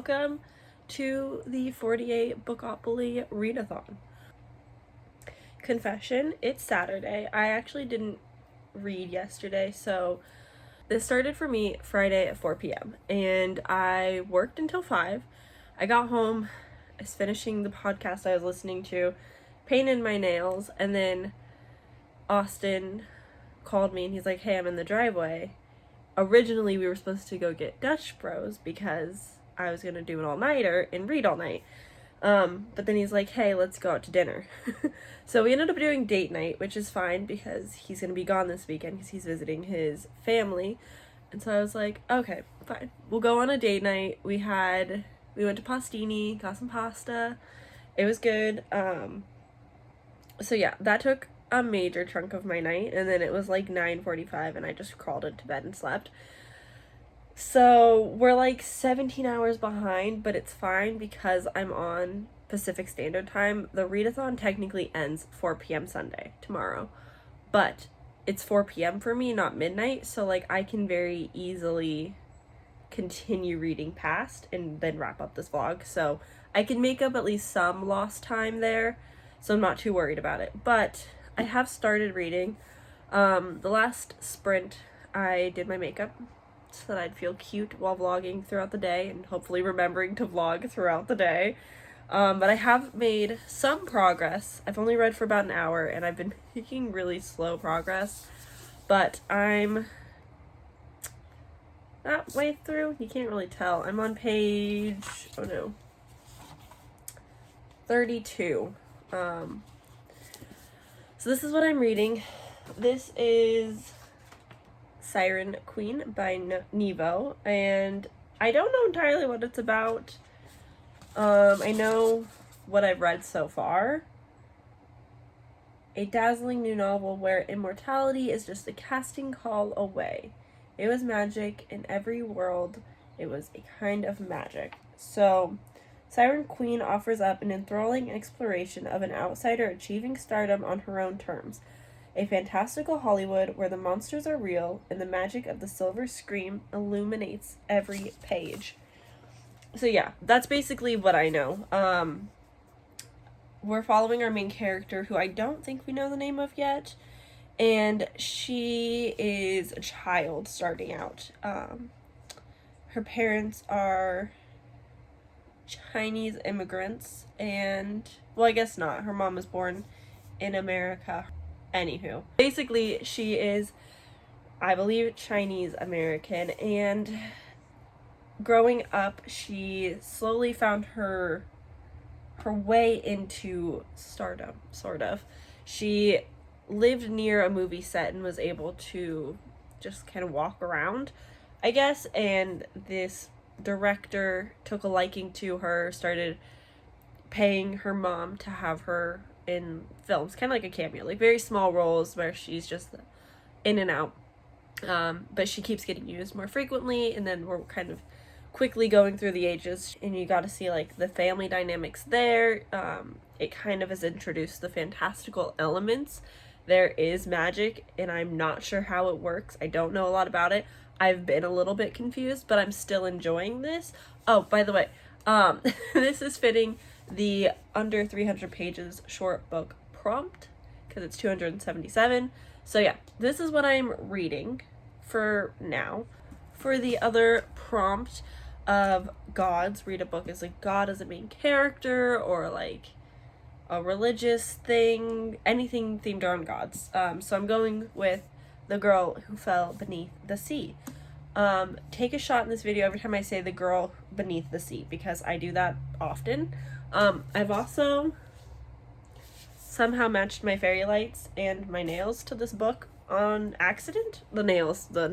welcome to the 48 Bookopoly readathon. Confession, it's Saturday. I actually didn't read yesterday, so this started for me Friday at 4 p.m. and I worked until 5. I got home, I was finishing the podcast I was listening to, painted my nails, and then Austin called me and he's like, hey, I'm in the driveway. Originally, we were supposed to go get Dutch Bros because I was going to do an all-nighter and read all night. But then he's like, hey, let's go out to dinner. So we ended up doing date night, which is fine because he's going to be gone this weekend because he's visiting his family. And so I was like, okay, fine. We'll go on a date night. We went to Pastini, got some pasta. It was good. So yeah, that took a major chunk of my night, and then it was like 9:45 and I just crawled into bed and slept. So we're like 17 hours behind, but it's fine because I'm on Pacific Standard Time. The readathon technically ends 4 p.m. Sunday, tomorrow, but it's 4 p.m. for me, not midnight, so like I can very easily continue reading past and then wrap up this vlog, so I can make up at least some lost time there, so I'm not too worried about it. But I have started reading. The last sprint I did my makeup so that I'd feel cute while vlogging throughout the day and hopefully remembering to vlog throughout the day. But I have made some progress. I've only read for about an hour and I've been making really slow progress, but I'm not way through. You can't really tell. I'm on page, 32. So this is what I'm reading. This is Siren Queen by Nevo, and I don't know entirely what it's about. I know what I've read so far. A dazzling new novel where immortality is just a casting call away. It was magic in every world. It was a kind of magic. So Siren Queen offers up an enthralling exploration of an outsider achieving stardom on her own terms. A fantastical Hollywood where the monsters are real and the magic of the silver screen illuminates every page. So yeah, that's basically what I know. We're following our main character, who I don't think we know the name of yet, and she is a child starting out. Her parents are Chinese immigrants, and, well, I guess not. Her mom was born in America. Anywho, basically, she is, I believe, Chinese American, and growing up, she slowly found her way into stardom, sort of. She lived near a movie set and was able to just kind of walk around, I guess, and this director took a liking to her, started paying her mom to have her in films, kind of like a cameo, like very small roles where she's just in and out, but she keeps getting used more frequently, and then we're kind of quickly going through the ages, and you got to see like the family dynamics there. It kind of has introduced the fantastical elements. There is magic, and I'm not sure how it works. I don't know a lot about it. I've been a little bit confused, but I'm still enjoying this. Oh, by the way, this is fitting the under 300 pages short book prompt because it's 277. So yeah, this is what I'm reading for now. For the other prompt of gods, read a book as like God as a main character or like a religious thing, anything themed around gods. So I'm going with The Girl Who Fell Beneath the Sea. Take a shot in this video every time I say The Girl Beneath the Sea because I do that often. I've also somehow matched my fairy lights and my nails to this book on accident. The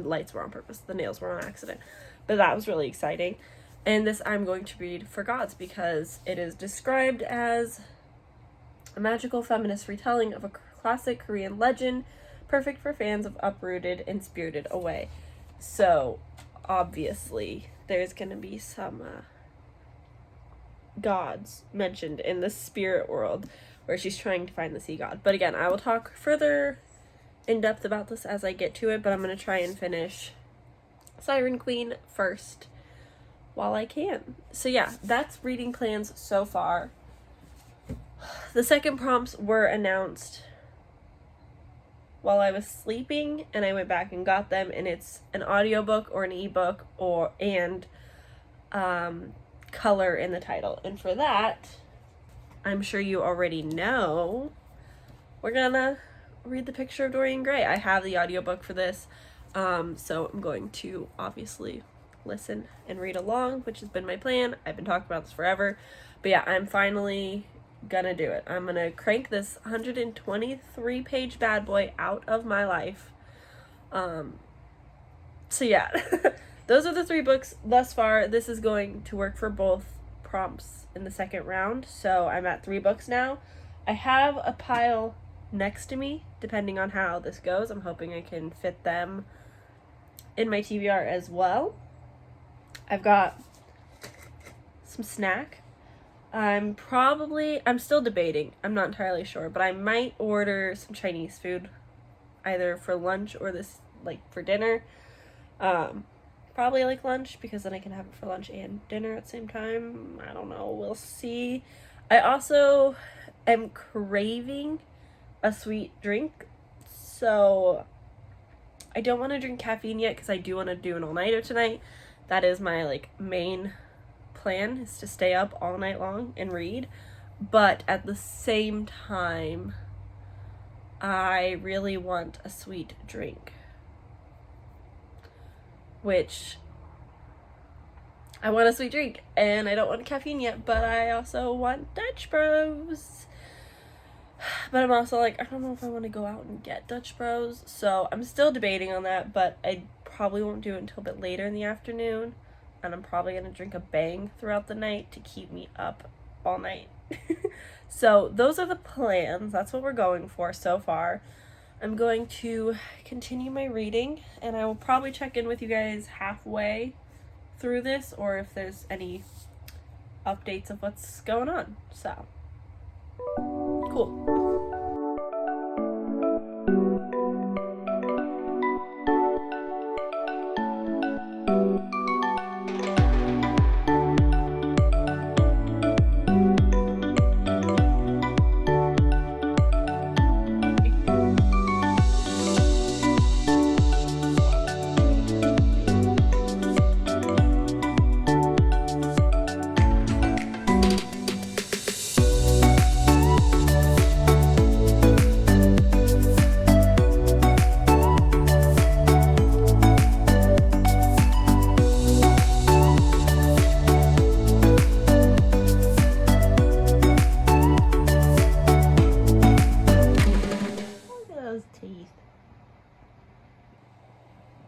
lights were on purpose. The nails were on accident. But that was really exciting. And this I'm going to read for gods because it is described as a magical feminist retelling of a classic Korean legend, perfect for fans of Uprooted and Spirited Away. So, obviously, there's going to be some gods mentioned in the spirit world where she's trying to find the sea god. But again, I will talk further in depth about this as I get to it, but I'm going to try and finish Siren Queen first. while I can. So yeah, that's reading plans so far. The second prompts were announced while I was sleeping, and I went back and got them, and it's an audiobook or an ebook and color in the title. And for that, I'm sure you already know, we're gonna read the picture of Dorian Gray. I have the audiobook for this, so I'm going to obviously listen and read along, which has been my plan. I've been talking about this forever, but yeah, I'm finally gonna do it. I'm gonna crank this 123 page bad boy out of my life. So yeah, those are the 3 books thus far. This is going to work for both prompts in the second round, so I'm at 3 books now. I have a pile next to me, depending on how this goes. I'm hoping I can fit them in my TBR as well. I've got some snack. I'm still debating. I'm not entirely sure, but I might order some Chinese food either for lunch or for dinner. Probably like lunch, because then I can have it for lunch and dinner at the same time. I don't know. We'll see. I also am craving a sweet drink, so I don't want to drink caffeine yet because I do want to do an all-nighter tonight. That is my main plan, is to stay up all night long and read. But at the same time, I really want a sweet drink, which I want a sweet drink, and I don't want caffeine yet, but I also want Dutch Bros. But I'm also I don't know if I want to go out and get Dutch Bros, so I'm still debating on that, but I probably won't do it until a bit later in the afternoon, and I'm probably going to drink a bang throughout the night to keep me up all night. So those are the plans. That's what we're going for so far. I'm going to continue my reading, and I will probably check in with you guys halfway through this, or if there's any updates of what's going on. So, cool.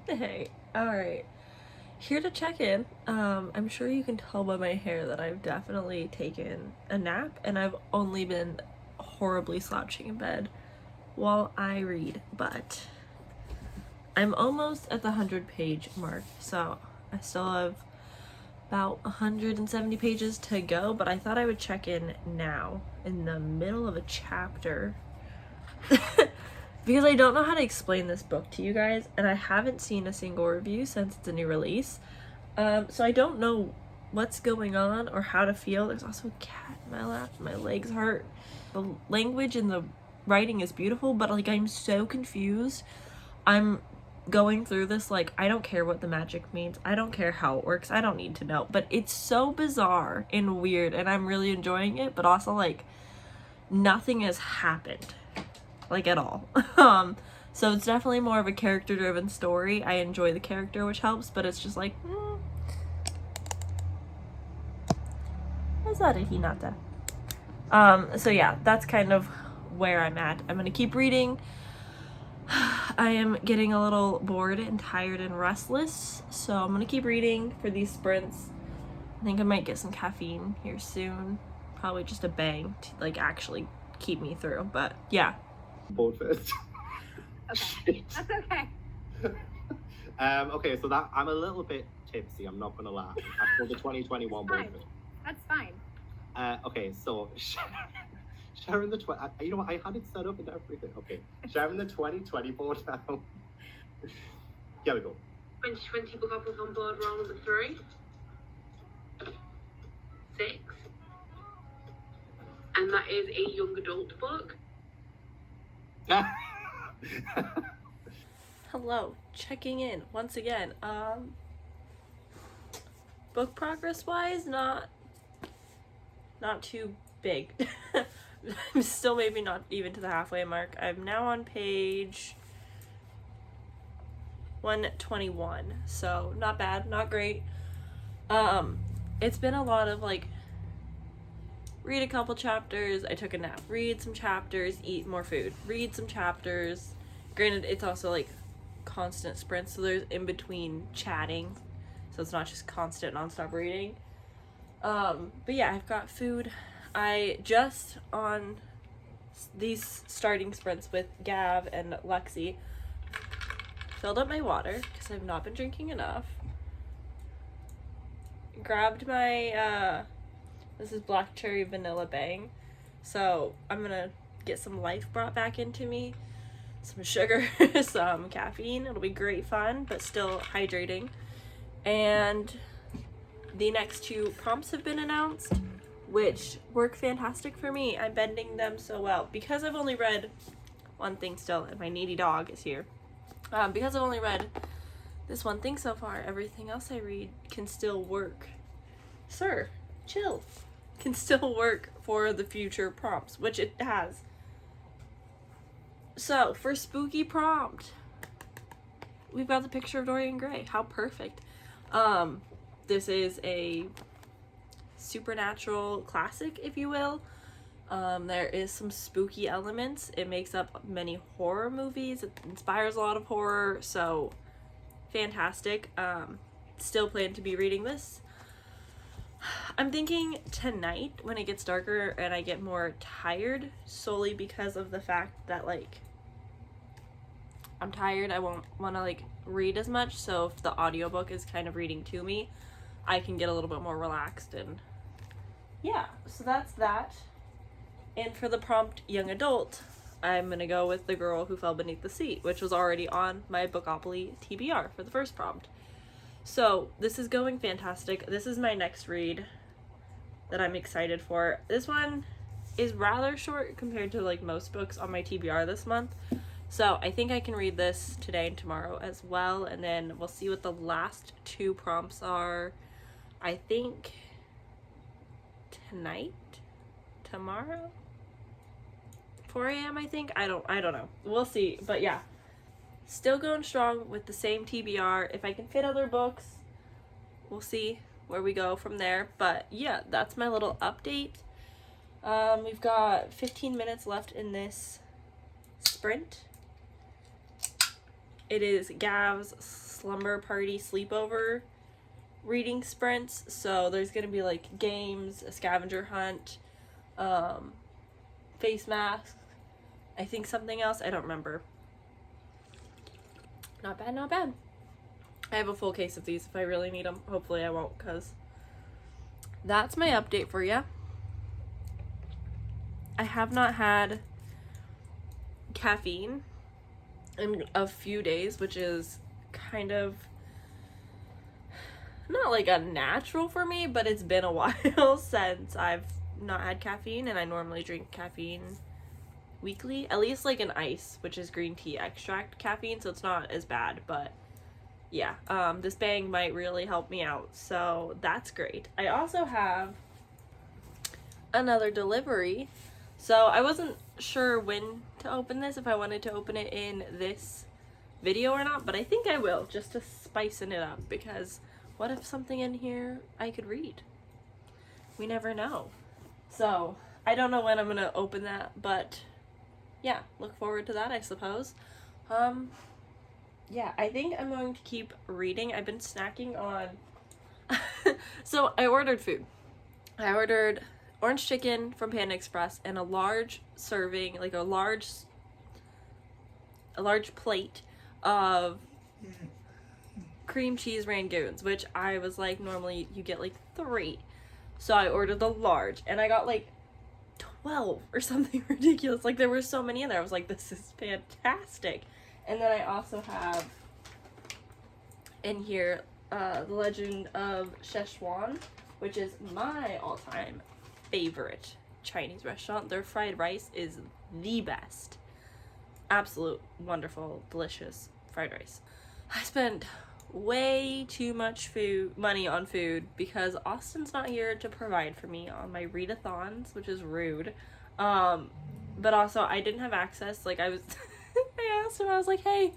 Hey, alright. Here to check in. I'm sure you can tell by my hair that I've definitely taken a nap, and I've only been horribly slouching in bed while I read, but I'm almost at the 100-page mark, so I still have about 170 pages to go, but I thought I would check in now in the middle of a chapter because I don't know how to explain this book to you guys, and I haven't seen a single review since it's a new release, so I don't know what's going on or how to feel. There's also a cat in my lap, my legs hurt. The language and the writing is beautiful, but I'm so confused. I'm going through this I don't care what the magic means, I don't care how it works, I don't need to know, but it's so bizarre and weird, and I'm really enjoying it, but also nothing has happened at all. So it's definitely more of a character driven story. I enjoy the character, which helps, but it's just is that a hinata? So yeah, that's kind of where I'm at. I'm gonna keep reading. I am getting a little bored and tired and restless, so I'm gonna keep reading for these sprints. I think I might get some caffeine here soon, probably just a bang to actually keep me through, but yeah. Bored first. Okay, that's okay. Okay, so that I'm a little bit tipsy, I'm not gonna lie. After the 2021 board fit. That's fine. Okay, so sharing the you know what, I had it set up and everything. Okay, sharing the 2020 board now. Here we go. 2020 bookoplathon board roll number 3. 6. And that is a young adult book. Hello, checking in once again. Book progress wise, not too big. I'm still maybe not even to the halfway mark. I'm now on page 121, so not bad, not great. It's been a lot of like read a couple chapters, I took a nap, read some chapters, eat more food, read some chapters. Granted, it's also like constant sprints, so there's in between chatting, so it's not just constant nonstop reading. But yeah, I've got food. I just on these starting sprints with Gav and Lexi filled up my water because I've not been drinking enough. Grabbed my this is black cherry vanilla bang, so I'm gonna get some life brought back into me, some sugar, some caffeine. It'll be great fun, but still hydrating. And the next 2 prompts have been announced, which work fantastic for me. I'm bending them so well because I've only read one thing still, and my needy dog is here. Because I've only read this one thing so far, everything else I read can still work. Sir, chill. Can still work for the future prompts, which it has. So, for spooky prompt, we've got the picture of Dorian Gray. How perfect. This is a supernatural classic, if you will. There is some spooky elements. It makes up many horror movies. It inspires a lot of horror, so fantastic. Still plan to be reading this. I'm thinking tonight when it gets darker and I get more tired, solely because of the fact that like I'm tired, I won't want to like read as much, so if the audiobook is kind of reading to me, I can get a little bit more relaxed. And yeah, so that's that. And for the prompt young adult, I'm gonna go with The Girl Who Fell Beneath the Sea, which was already on my Bookopoly TBR for the first prompt. So this is going fantastic. This is my next read that I'm excited for. This one is rather short compared to like most books on my TBR this month. So I think I can read this today and tomorrow as well, and then we'll see what the last 2 prompts are. I think tonight, tomorrow, 4 a.m. I think. I don't know. We'll see. But yeah, still going strong with the same TBR. If I can fit other books, we'll see where we go from there. But yeah, that's my little update. We've got 15 minutes left in this sprint. It is Gav's slumber party sleepover reading sprints, so there's gonna be like games, a scavenger hunt, face masks, I think something else, I don't remember. Not bad, not bad. I have a full case of these if I really need them. Hopefully I won't, because that's my update for you. I have not had caffeine in a few days, which is kind of not like unnatural for me, but it's been a while since I've not had caffeine, and I normally drink caffeine weekly, at least like an ice, which is green tea extract caffeine, so it's not as bad. But yeah, this bang might really help me out, so that's great. I also have another delivery, so I wasn't sure when to open this, if I wanted to open it in this video or not, but I think I will, just to spicing it up, because what if something in here I could read? We never know. So I don't know when I'm gonna open that, but yeah, look forward to that, I suppose. Yeah, I think I'm going to keep reading. I've been snacking on so I ordered food. I ordered orange chicken from Panda Express and a large serving, like a large plate of cream cheese rangoons, which I was like, normally you get like 3. So I ordered the large, and I got like 12 or something ridiculous. Like, there were so many in there. I was like, this is fantastic. And then I also have in here the Legend of Zelo, which is my all-time favorite Chinese restaurant. Their fried rice is the best. Absolute wonderful, delicious fried rice. I spent way too much money on food because Austin's not here to provide for me on my readathons, which is rude. But also I didn't have access. Like, I asked him, I was like, hey,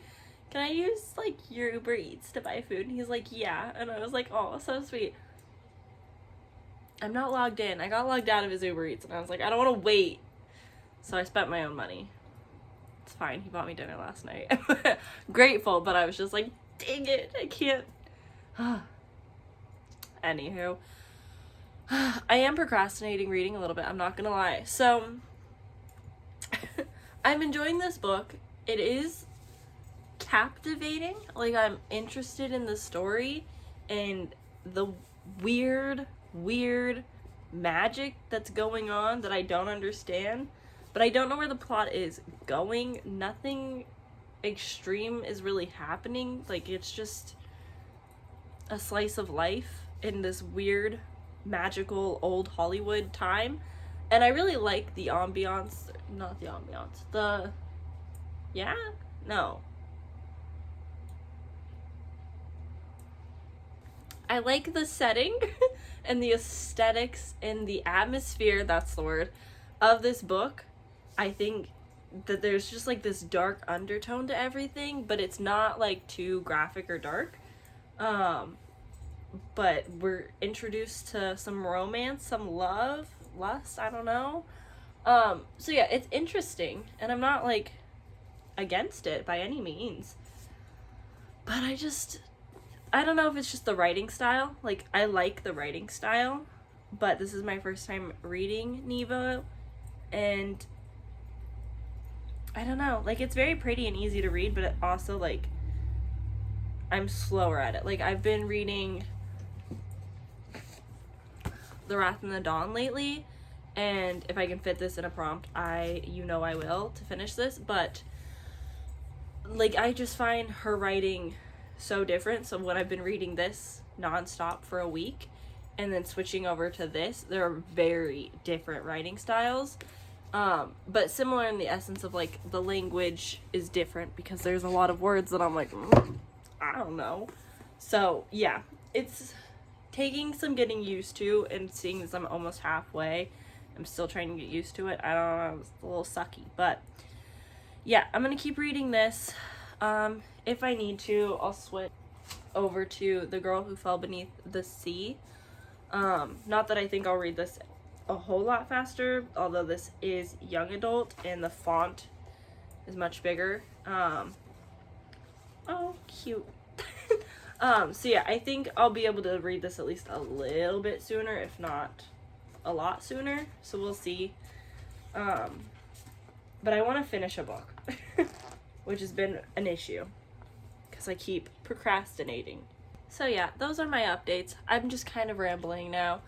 can I use like your Uber Eats to buy food? And he's like, yeah. And I was like, oh, so sweet. I'm not logged in. I got logged out of his Uber Eats and I was like, I don't want to wait. So I spent my own money. It's fine. He bought me dinner last night. Grateful, but I was just like, dang it, I can't. Anywho, I am procrastinating reading a little bit, I'm not gonna lie. So, I'm enjoying this book. It is captivating. Like, I'm interested in the story and the weird magic that's going on that I don't understand. But I don't know where the plot is going. Nothing extreme is really happening. Like, it's just a slice of life in this weird, magical, old Hollywood time. And I really like the ambiance. Not the ambiance. The... Yeah? No. I like the setting and the aesthetics and the atmosphere, that's the word, of this book. I think that there's just like this dark undertone to everything, but it's not like too graphic or dark. But we're introduced to some romance, some love, lust, I don't know. So yeah, it's interesting, and I'm not like against it by any means. But I don't know if it's just the writing style. Like, I like the writing style, but this is my first time reading Nevo, and I don't know, like, it's very pretty and easy to read, but it also, like, I'm slower at it. Like, I've been reading The Wrath and the Dawn lately, and if I can fit this in a prompt, I will to finish this, but, like, I just find her writing so different. So when I've been reading this nonstop for a week, and then switching over to this, they're very different writing styles. But similar in the essence of, like, the language is different because there's a lot of words that I'm like, I don't know. So, yeah, it's taking some getting used to, and seeing as I'm almost halfway, I'm still trying to get used to it. I don't know, it's a little sucky, but yeah, I'm gonna keep reading this. If I need to, I'll switch over to The Girl Who Fell Beneath the Sea. Not that I think I'll read this a whole lot faster, although this is young adult and the font is much bigger. Oh, cute. So yeah, I think I'll be able to read this at least a little bit sooner, if not a lot sooner, so we'll see. But I want to finish a book, which has been an issue, because I keep procrastinating. So yeah, those are my updates. I'm just kind of rambling now.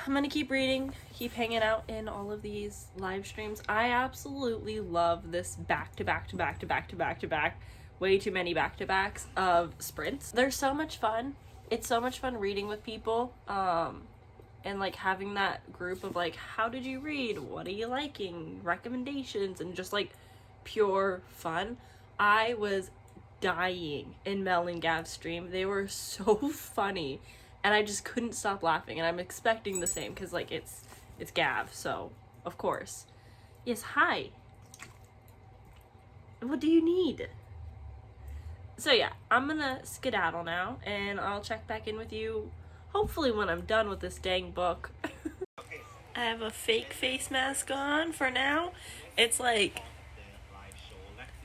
I'm gonna keep reading, keep hanging out in all of these live streams. I absolutely love this back to back, way too many back-to-backs of sprints. They're so much fun. It's so much fun reading with people, and like having that group of like, how did you read? What are you liking? Recommendations, and just like pure fun. I was dying in Mel and Gav's stream. They were so funny, and I just couldn't stop laughing, and I'm expecting the same because like it's Gav, so of course. Yes, hi. What do you need? So yeah, I'm gonna skedaddle now, and I'll check back in with you hopefully when I'm done with this dang book. I have a fake face mask on for now. It's like,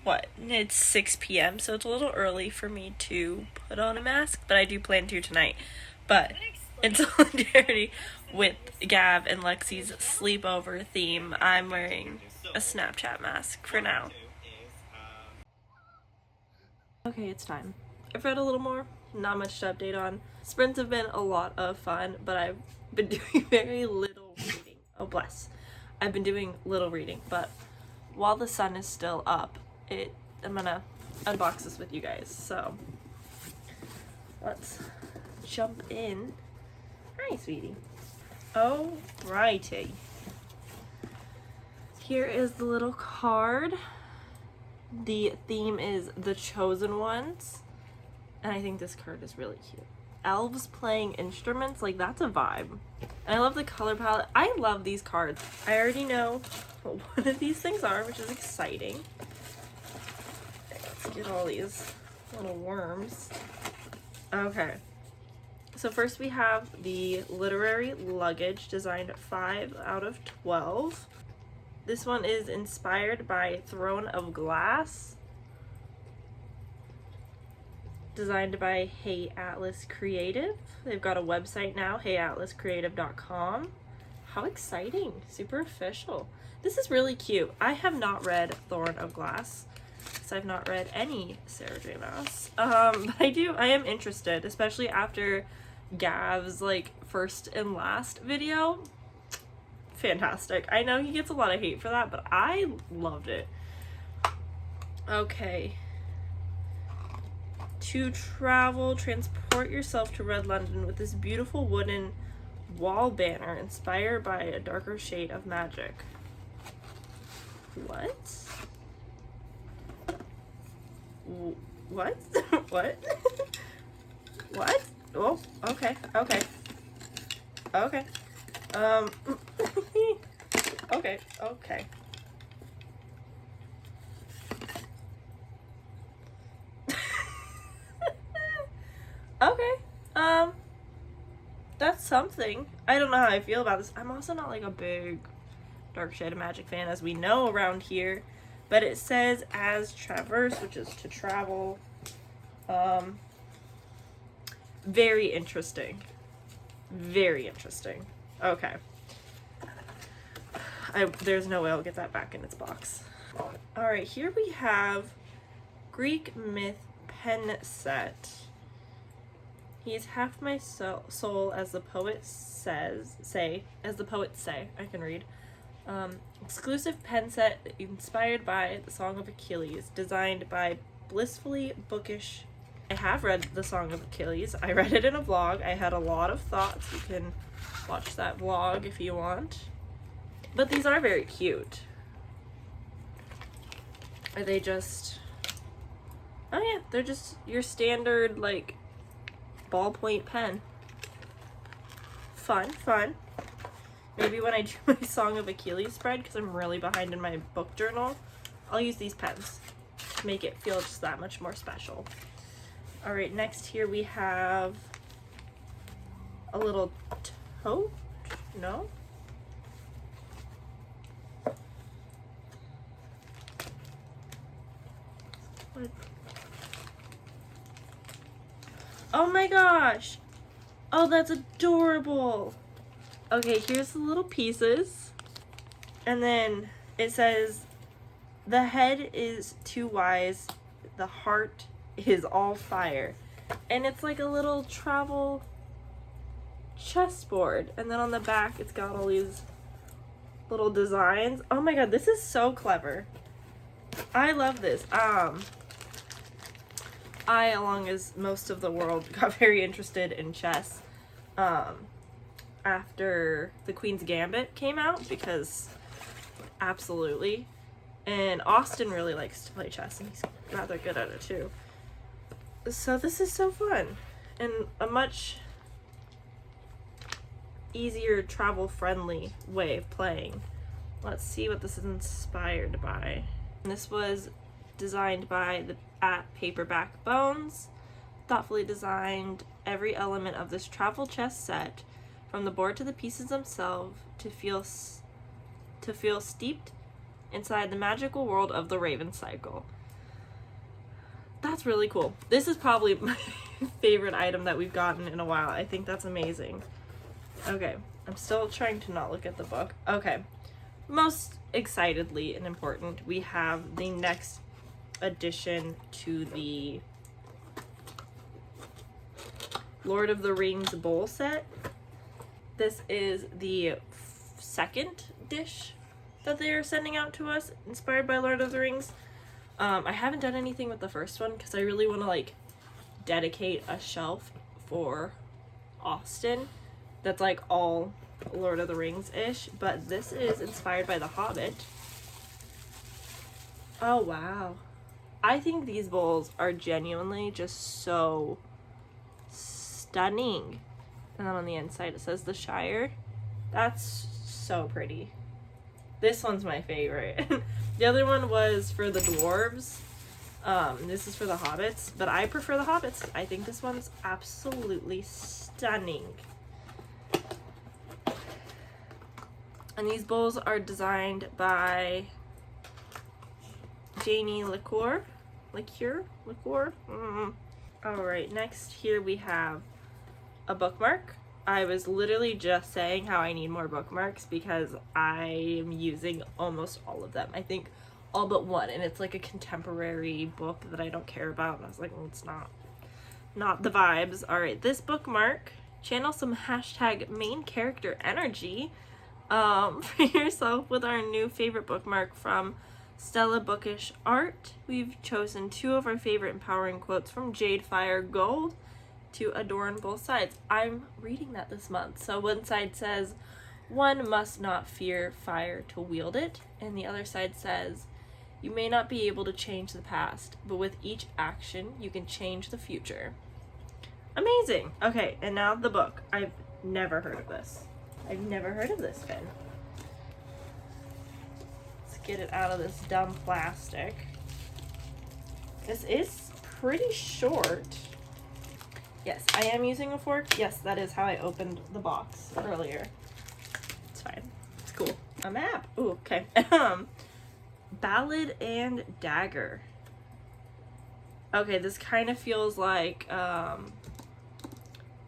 what? It's 6 p.m, so it's a little early for me to put on a mask, but I do plan to tonight. But in solidarity with Gav and Lexi's sleepover theme, I'm wearing a Snapchat mask for now. Okay, it's time. I've read a little more, not much to update on. Sprints have been a lot of fun, but I've been doing very little reading. Oh, bless. I've been doing little reading, but while the sun is still up, I'm gonna unbox this with you guys, so let's jump in. Hi, sweetie. Alrighty. Here is the little card. The theme is The Chosen Ones. And I think this card is really cute. Elves playing instruments, like that's a vibe. And I love the color palette. I love these cards. I already know what one of these things are, which is exciting. Let's get all these little worms. Okay. So first we have the literary luggage, designed 5 out of 12. This one is inspired by Throne of Glass, designed by Hey Atlas Creative. They've got a website now, heyatlascreative.com. How exciting. Super official. This is really cute. I have not read Throne of Glass, because I've not read any Sarah J. Maas. But I am interested, especially after Gav's like first and last video. Fantastic. I know he gets a lot of hate for that, but I loved it. Okay. To travel, transport yourself to Red London with this beautiful wooden wall banner inspired by a darker shade of magic. What? What? What? What? Oh, okay, okay. Okay. Okay, okay. Okay, that's something. I don't know how I feel about this. I'm also not like a big Dark Shade of Magic fan, as we know around here, but it says as traverse, which is to travel. Very interesting. Very interesting. Okay. There's no way I'll get that back in its box. Alright, here we have Greek myth pen set. He is half my soul, as the poet say, I can read. Exclusive pen set inspired by the Song of Achilles, designed by Blissfully Bookish. I have read the Song of Achilles. I read it in a vlog. I had a lot of thoughts. You can watch that vlog if you want. But these are very cute. Are they just... Oh yeah, they're just your standard, like, ballpoint pen. Fun, fun. Maybe when I do my Song of Achilles spread, because I'm really behind in my book journal, I'll use these pens to make it feel just that much more special. Alright, next here we have a little tote? No? What? Oh my gosh! Oh, that's adorable! Okay, here's the little pieces. And then it says, the head is too wise, the heart is all fire. And it's like a little travel chessboard. And then on the back, it's got all these little designs. Oh my god, this is so clever. I love this. I, along as most of the world, got very interested in chess after The Queen's Gambit came out, because absolutely. And Austin really likes to play chess, and he's rather good at it too. So this is so fun, and a much easier travel-friendly way of playing. Let's see what this is inspired by. This was designed by the Paperback Bones. Thoughtfully designed every element of this travel chess set, from the board to the pieces themselves, to feel steeped inside the magical world of the Raven Cycle. That's really cool. This is probably my favorite item that we've gotten in a while. I think that's amazing. Okay, I'm still trying to not look at the book. Okay, most excitedly and important, we have the next addition to the Lord of the Rings bowl set. This is the second dish that they are sending out to us, inspired by Lord of the Rings. I haven't done anything with the first one because I really want to like dedicate a shelf for Austin that's like all Lord of the Rings-ish, but this is inspired by The Hobbit. Oh, wow. I think these bowls are genuinely just so stunning. And then on the inside it says the Shire. That's so pretty. This one's my favorite. The other one was for the dwarves. This is for the hobbits, but I prefer the hobbits. I think this one's absolutely stunning. And these bowls are designed by Janie Liqueur. Alright, next here we have a bookmark. I was literally just saying how I need more bookmarks because I am using almost all of them. I think all but one, and it's like a contemporary book that I don't care about, and I was like, well, it's not the vibes. Alright, this bookmark, channel some hashtag main character energy for yourself with our new favorite bookmark from Stella Bookish Art. We've chosen 2 of our favorite empowering quotes from Jade Fire Gold to adorn both sides. I'm reading that this month. So one side says, one must not fear fire to wield it, and the other side says, you may not be able to change the past, but with each action you can change the future. Amazing. Okay, and now the book. I've never heard of this. Finn. Get it out of this dumb plastic. This is pretty short. Yes, I am using a fork. Yes, that is how I opened the box earlier. It's fine. It's cool. A map. Ooh, okay. Ballad and Dagger. Okay, this kind of feels like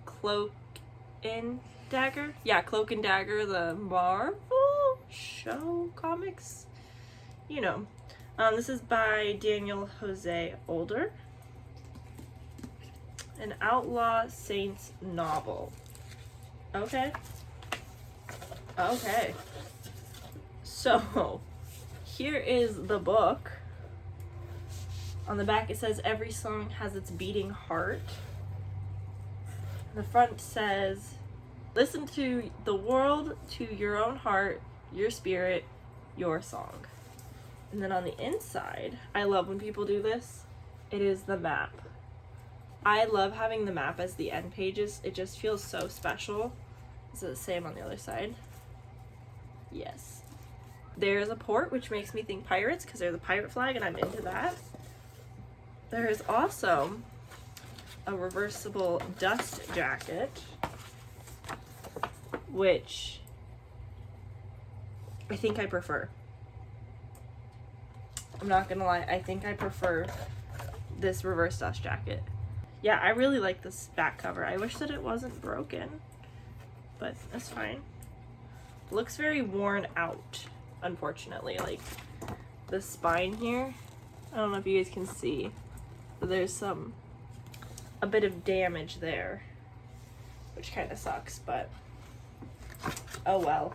Cloak and Dagger. Yeah, Cloak and Dagger, the Marvel show comics. You know. This is by Daniel Jose Older. An Outlaw Saints novel. Okay. Okay. So, here is the book. On the back it says, every song has its beating heart. The front says, listen to the world, to your own heart, your spirit, your song. And then on the inside, I love when people do this, it is the map. I love having the map as the end pages. It just feels so special. Is it the same on the other side? Yes. There's a port, which makes me think pirates, because there's a pirate flag, and I'm into that. There is also a reversible dust jacket, which I think I prefer. I'm not gonna lie, I think I prefer this reverse dust jacket. Yeah, I really like this back cover. I wish that it wasn't broken, but that's fine. Looks very worn out, unfortunately. Like, the spine here, I don't know if you guys can see, but there's a bit of damage there, which kind of sucks, but oh well.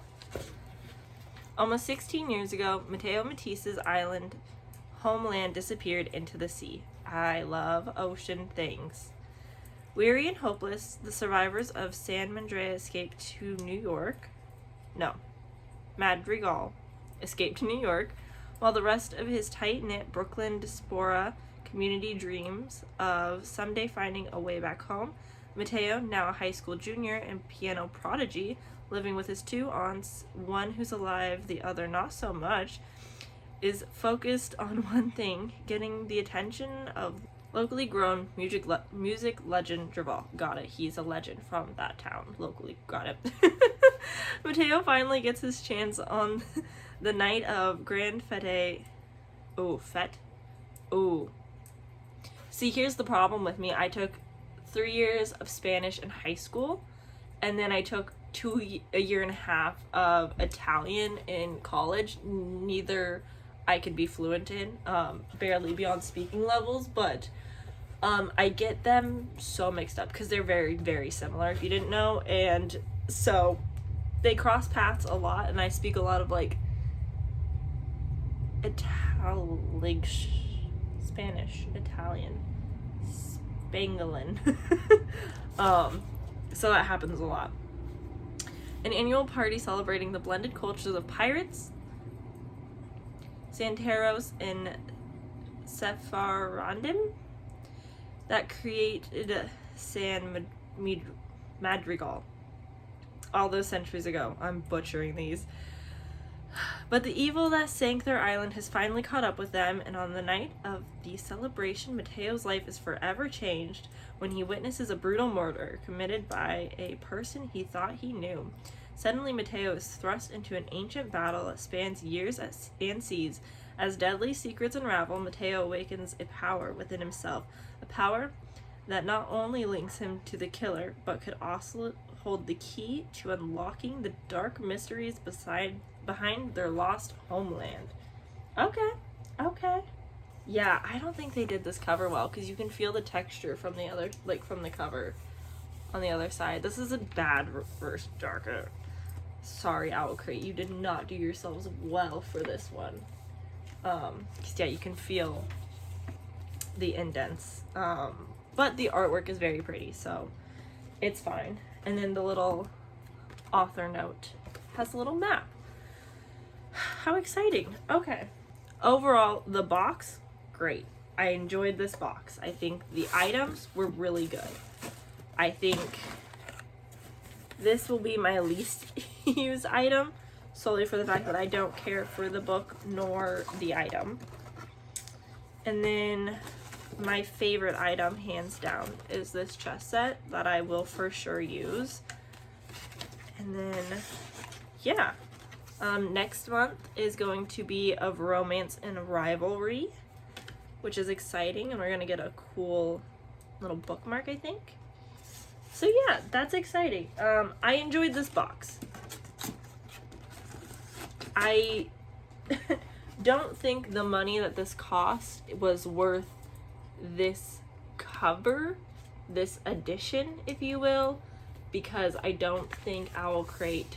Almost 16 years ago, Mateo Matisse's island homeland disappeared into the sea. I love ocean things. Weary and hopeless, the survivors of San Mandrea escaped to New York. No, Madrigal escaped to New York, while the rest of his tight-knit Brooklyn diaspora community dreams of someday finding a way back home. Mateo, now a high school junior and piano prodigy, living with his 2 aunts, one who's alive, the other not so much, is focused on one thing, getting the attention of locally grown music legend Draval. Got it. He's a legend from that town. Locally. Got it. Mateo finally gets his chance on the night of Grand Fete. Oh, fete? Oh. See, here's the problem with me. I took 3 years of Spanish in high school, and then I took a year and a half of Italian in college. Neither I could be fluent in, barely beyond speaking levels, but I get them so mixed up because they're very, very similar, if you didn't know, and so they cross paths a lot, and I speak a lot of like Spanish, Italian, Spanglin. So that happens a lot. an annual party celebrating the blended cultures of pirates, Santeros, and Sepharandim that created San Madrigal all those centuries ago. I'm butchering these. But the evil that sank their island has finally caught up with them, and on the night of the celebration, Mateo's life is forever changed when he witnesses a brutal murder committed by a person he thought he knew. Suddenly, Mateo is thrust into an ancient battle that spans years and seas. As deadly secrets unravel, Mateo awakens a power within himself, a power that not only links him to the killer, but could also hold the key to unlocking the dark mysteries behind their lost homeland. Okay. Yeah, I don't think they did this cover well, because you can feel the texture from the other, like from the cover on the other side. This is a bad reverse jacket. Sorry, Owl Crate, you did not do yourselves well for this one. 'Cause yeah, you can feel the indents. But the artwork is very pretty, so it's fine. And then the little author note has a little map. How exciting. Okay. Overall, the box, great. I enjoyed this box. I think the items were really good. I think this will be my least used item, solely for the fact that I don't care for the book nor the item. And then my favorite item, hands down, is this chess set that I will for sure use. And then, yeah. Next month is going to be of romance and rivalry, which is exciting, and we're gonna get a cool little bookmark, I think. So yeah, that's exciting. I enjoyed this box. I don't think the money that this cost was worth this cover, this edition, if you will, because I don't think Owl Crate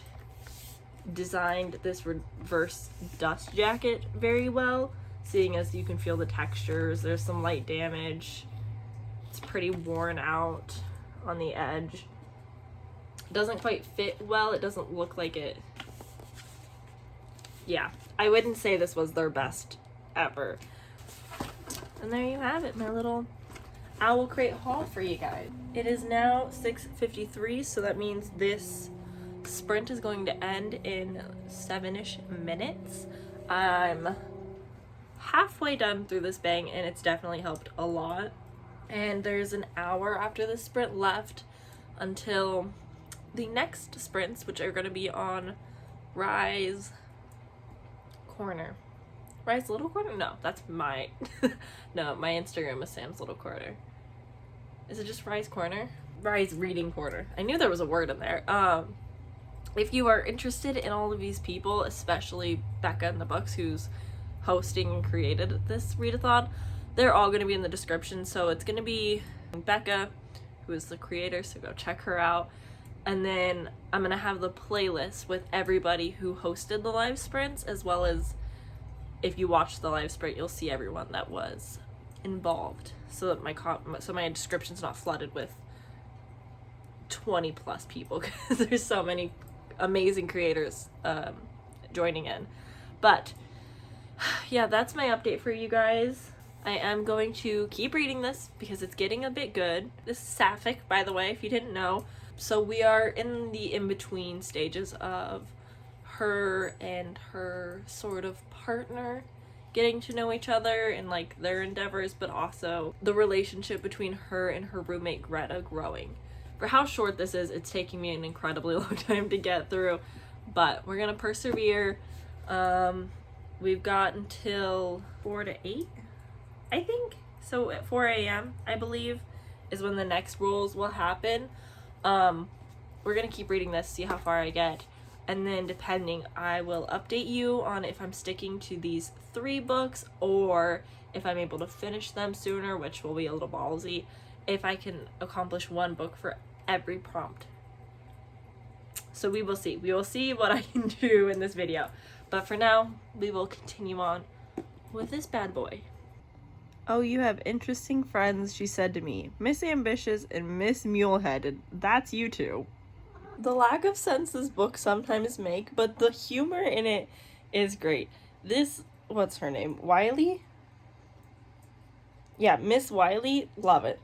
designed this reverse dust jacket very well, seeing as you can feel the textures. There's some light damage. It's pretty worn out on the edge. It doesn't quite fit well. It doesn't look like it. Yeah, I wouldn't say this was their best ever. And there you have it, my little Owl Crate haul for you guys. It is now 6:53, so that means this sprint is going to end in 7-ish minutes. I'm halfway done through this bang, and it's definitely helped a lot. And there's an hour after this sprint left until the next sprints, which are going to be on Rise Corner. Rise Little Corner? No, that's my no, my Instagram is Sam's Little Corner. Is it just Rise Corner? Rise Reading Corner. I knew there was a word in there. If you are interested in all of these people, especially Becca in the Books, who's hosting and created this readathon, they're all going to be in the description. So it's going to be Becca, who is the creator, so go check her out. And then I'm going to have the playlist with everybody who hosted the live sprints, as well as if you watch the live sprint, you'll see everyone that was involved, so that my description's not flooded with 20 plus people, because there's so many amazing creators joining in. But yeah, that's my update for you guys. I am going to keep reading this because it's getting a bit good. This is Sapphic, by the way, if you didn't know. So we are in the in-between stages of her and her sort of partner getting to know each other and like their endeavors, but also the relationship between her and her roommate Greta growing. For how short this is, it's taking me an incredibly long time to get through, but we're gonna persevere. We've got until 4 to 8, I think. So at 4 a.m., I believe, is when the next rules will happen. We're gonna keep reading this, see how far I get, and then depending, I will update you on if I'm sticking to these 3 books or if I'm able to finish them sooner, which will be a little ballsy, if I can accomplish 1 book for every prompt. So we will see. We will see what I can do in this video. But for now, we will continue on with this bad boy. Oh, you have interesting friends, she said to me. Miss Ambitious and Miss Muleheaded. That's you two. The lack of sense this book sometimes make, but the humor in it is great. This, what's her name? Wiley? Yeah, Miss Wiley, love it.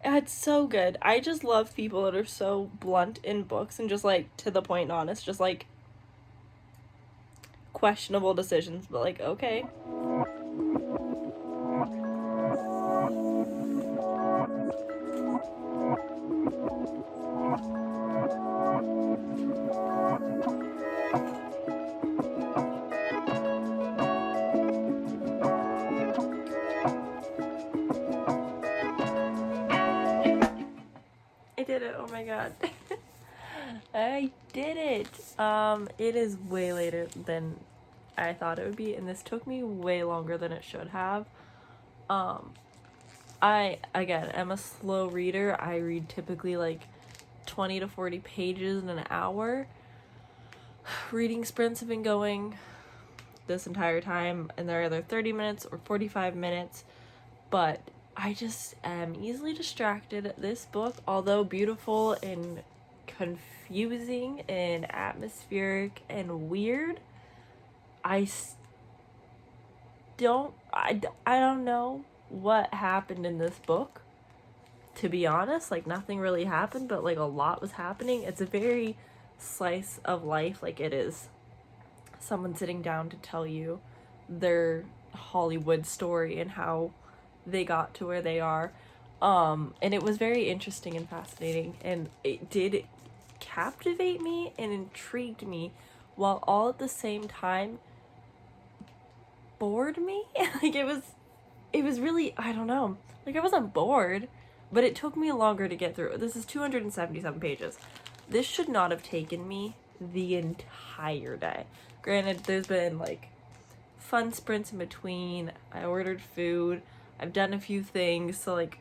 It's so good. I just love people that are so blunt in books and just like to the point and honest, just like questionable decisions, but like, okay. I did it. Oh my god. I did it. It is way later than I thought it would be, and this took me way longer than it should have. I, again, am a slow reader. I read typically like 20 to 40 pages in an hour. Reading sprints have been going this entire time, and they're either 30 minutes or 45 minutes, but I just am easily distracted. This book, although beautiful and confusing and atmospheric and weird, I don't know what happened in this book, to be honest. Like, nothing really happened, but like a lot was happening. It's a very slice of life. Like, it is someone sitting down to tell you their Hollywood story and how they got to where they are, and it was very interesting and fascinating, and it did captivate me and intrigued me, while all at the same time bored me. Like, it was really, I don't know, like, I wasn't bored, but it took me longer to get through. This is 277 pages. This should not have taken me the entire day. Granted, there's been like fun sprints in between. I ordered food, I've done a few things, so like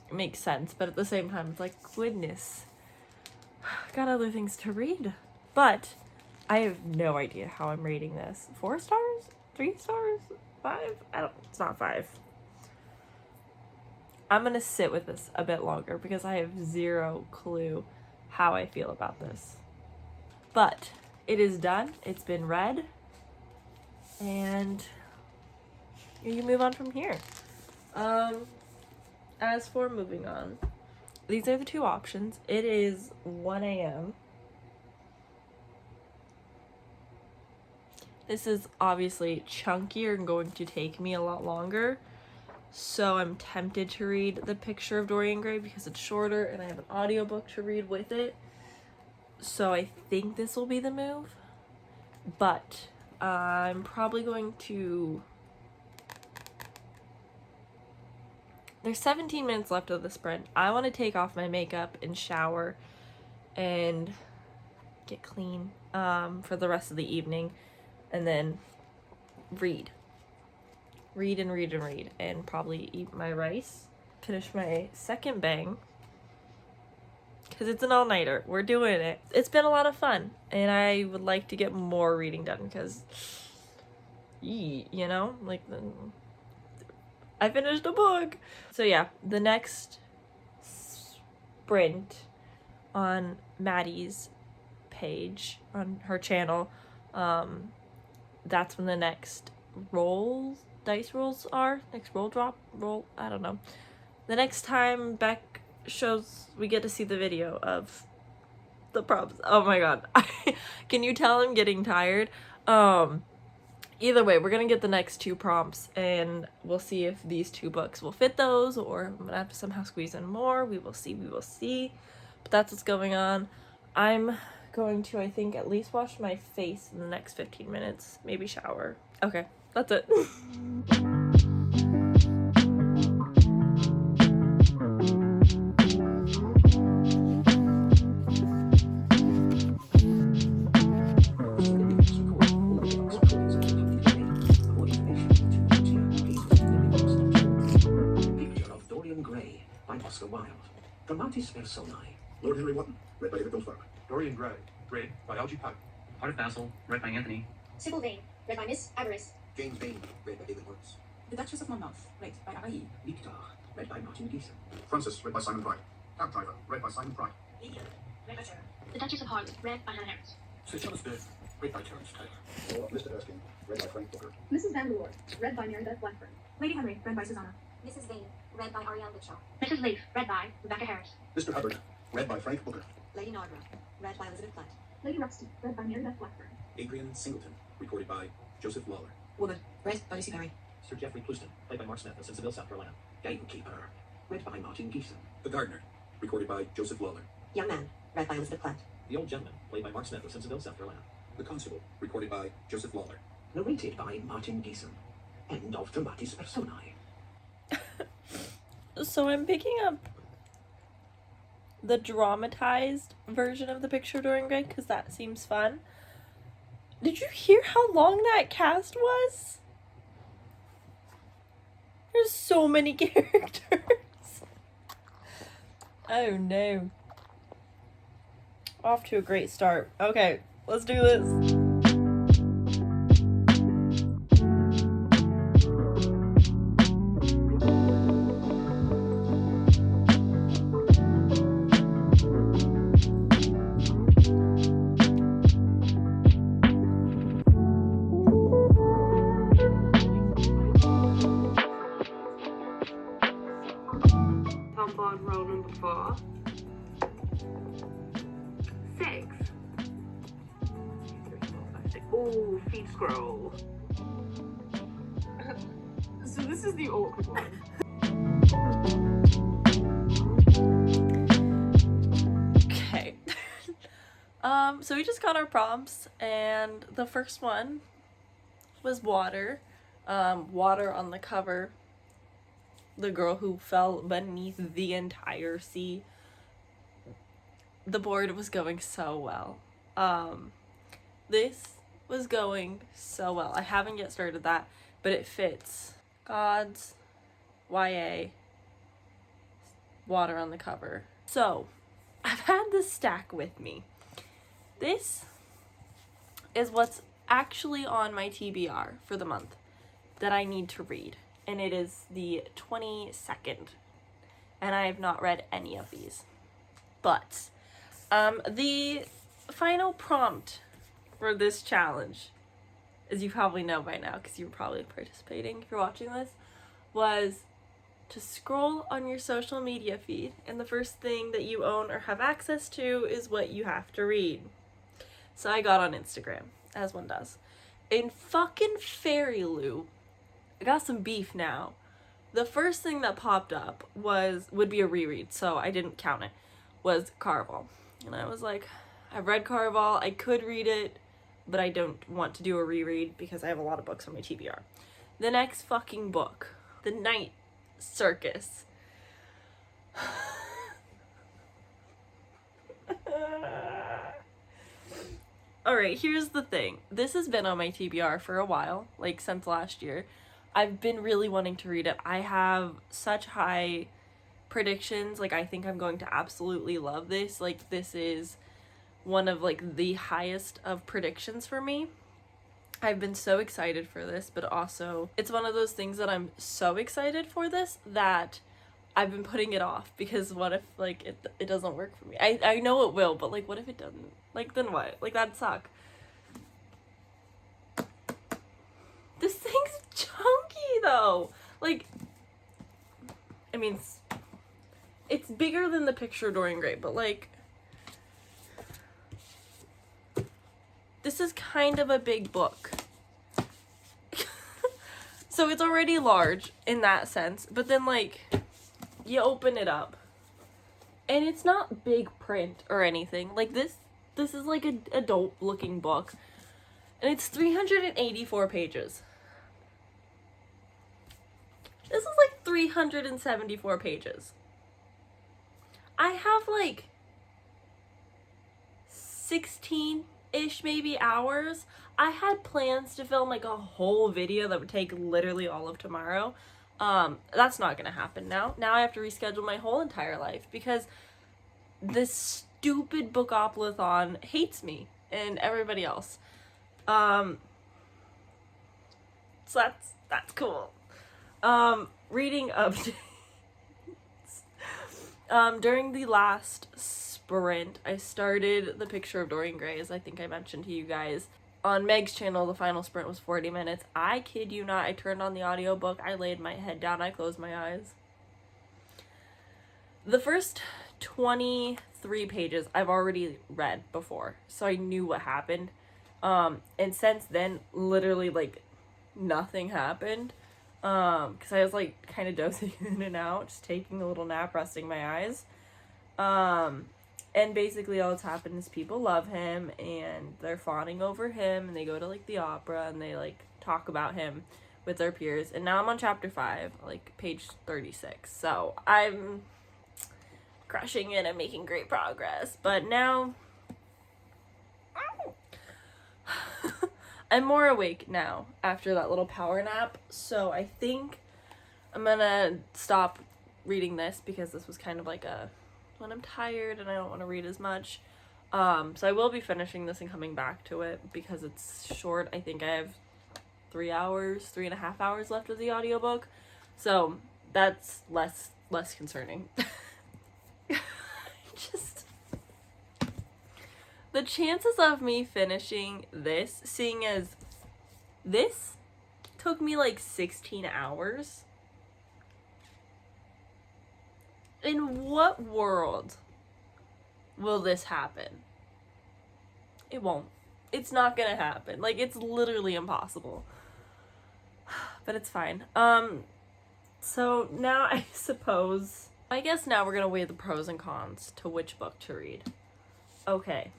it makes sense, but at the same time it's like, goodness, got other things to read. But I have no idea how I'm rating this. 4 stars? 3 stars? 5? It's not 5. I'm gonna sit with this a bit longer because I have zero clue how I feel about this. But it is done, it's been read, and you can move on from here. As for moving on, these are the 2 options. It is 1 a.m. This is obviously chunkier and going to take me a lot longer, so I'm tempted to read The Picture of Dorian Gray because it's shorter and I have an audiobook to read with it. So I think this will be the move, but I'm probably going to... There's 17 minutes left of the sprint. I want to take off my makeup and shower and get clean for the rest of the evening, and then read and probably eat my rice, finish my second bang, because it's an all-nighter. We're doing it. It's been a lot of fun, and I would like to get more reading done because, you know, like, I finished a book. So yeah, the next sprint on Maddie's page, on her channel, that's when the next dice rolls are. Next roll, I don't know. The next time Beck shows, we get to see the video of the prompts. Oh my god. Can you tell I'm getting tired? Either way, we're gonna get the next 2 prompts, and we'll see if these 2 books will fit those, or I'm gonna have to somehow squeeze in more. We will see. But that's what's going on. I'm going to, I think, at least wash my face in the next 15 minutes. Maybe shower. Okay, that's it. Dorian Gray by Oscar Wilde. Dramatis Personae. Lord Henry Wotton, read by David Goldfarb. Dorian Gray, read by L.G. Pope. Heart of Basil, read by Anthony. Sybil Vane, read by Miss Avarice. James Vane, read by David Words. The Duchess of Monmouth, read by Arahi. Victor, read by Martin Gieson. Francis, read by Simon Wright. Cab Driver, read by Simon Pratt. The Duchess of Harlem, read by Hannah Harris. Sir Thomas Birth, read by Terence Taylor. Or Mr. Erskine, read by Frank Booker. Mrs. Van Lord, read by Mary Beth Blackburn. Lady Henry, read by Susanna. Mrs. Vane, read by Ariane Bitshaw. Mrs. Leaf, read by Rebecca Harris. Mr. Hubbard, read by Frank Booker. Lady Nardra, read by Elizabeth Platt. Lady Ruxton, read by Mary Beth Blackburn. Adrian Singleton, recorded by Joseph Lawler. Woman, read by Lucy Perry. Sir Geoffrey Plouston, played by Mark Smith of Simpsonville, South Carolina. Gamekeeper, read by Martin Geeson. The Gardener, recorded by Joseph Lawler. Young Man, read by Elizabeth Platt. The Old Gentleman, played by Mark Smith of Simpsonville, South Carolina. The Constable, recorded by Joseph Lawler. Narrated by Martin Geeson. End of Dramatis Personae. So I'm picking up the dramatized version of the picture Dorian Gray because that seems fun. Did you hear how long that cast was? There's so many characters. Oh no. Off to a great start. Okay, let's do this. Tom Bond roll number 4. 6. Ooh, feed scroll. So this is the awkward one. Okay. So we just got our prompts, and the first one was water. Water on the cover. The girl who fell beneath the entire sea. The board was going so well. This was going so well. I haven't yet started that, but it fits. Gods, YA, water on the cover. So, I've had this stack with me. This is what's actually on my TBR for the month that I need to read. And it is the 22nd. And I have not read any of these. But the final prompt for this challenge, as you probably know by now because you're probably participating if you're watching this, was to scroll on your social media feed, and the first thing that you own or have access to is what you have to read. So I got on Instagram, as one does. In fucking Fairy Lou, I got some beef now. The first thing that popped up would be a reread, so I didn't count it, was Caraval. And I was like, I've read Caraval, I could read it, but I don't want to do a reread because I have a lot of books on my TBR. The next fucking book, The Night Circus. Alright, here's the thing. This has been on my TBR for a while, like since last year. I've been really wanting to read it. I have such high predictions. Like, I think I'm going to absolutely love this. Like, this is one of, like, the highest of predictions for me. I've been so excited for this, but also it's one of those things that I'm so excited for this that I've been putting it off because what if, like, it doesn't work for me? I know it will, but, like, what if it doesn't? Like, then what? Like, that'd suck. This thing's chunky, though. Like, I mean, it's bigger than the picture Dorian Gray, but, like, this is kind of a big book. So it's already large in that sense, but then, like, you open it up, and it's not big print or anything. Like, this is, like, an adult-looking book, and it's 384 pages. This is like 374 pages. I have like 16-ish maybe hours. I had plans to film like a whole video that would take literally all of tomorrow. That's not gonna happen now. Now I have to reschedule my whole entire life because this stupid bookoplathon hates me and everybody else. So that's cool. Reading updates. During the last sprint, I started The Picture of Dorian Gray, as I think I mentioned to you guys. On Meg's channel, the final sprint was 40 minutes. I kid you not, I turned on the audiobook, I laid my head down, I closed my eyes. The first 23 pages I've already read before, so I knew what happened. And since then, literally, like, nothing happened. Because I was, like, kind of dozing in and out, just taking a little nap, resting my eyes. And basically all that's happened is people love him, and they're fawning over him, and they go to, like, the opera, and they, like, talk about him with their peers. And now I'm on chapter 5, like, page 36. So I'm crushing it and making great progress. But now I'm more awake now after that little power nap, so I think I'm gonna stop reading this because this was kind of like a when I'm tired and I don't want to read as much. So I will be finishing this and coming back to it because it's short. I think I have 3.5 hours left of the audiobook, so that's less concerning. Just the chances of me finishing this, seeing as this took me like 16 hours. In what world will this happen? It won't. It's not gonna happen. Like, it's literally impossible. But it's fine. So now I guess now we're gonna weigh the pros and cons to which book to read. Okay.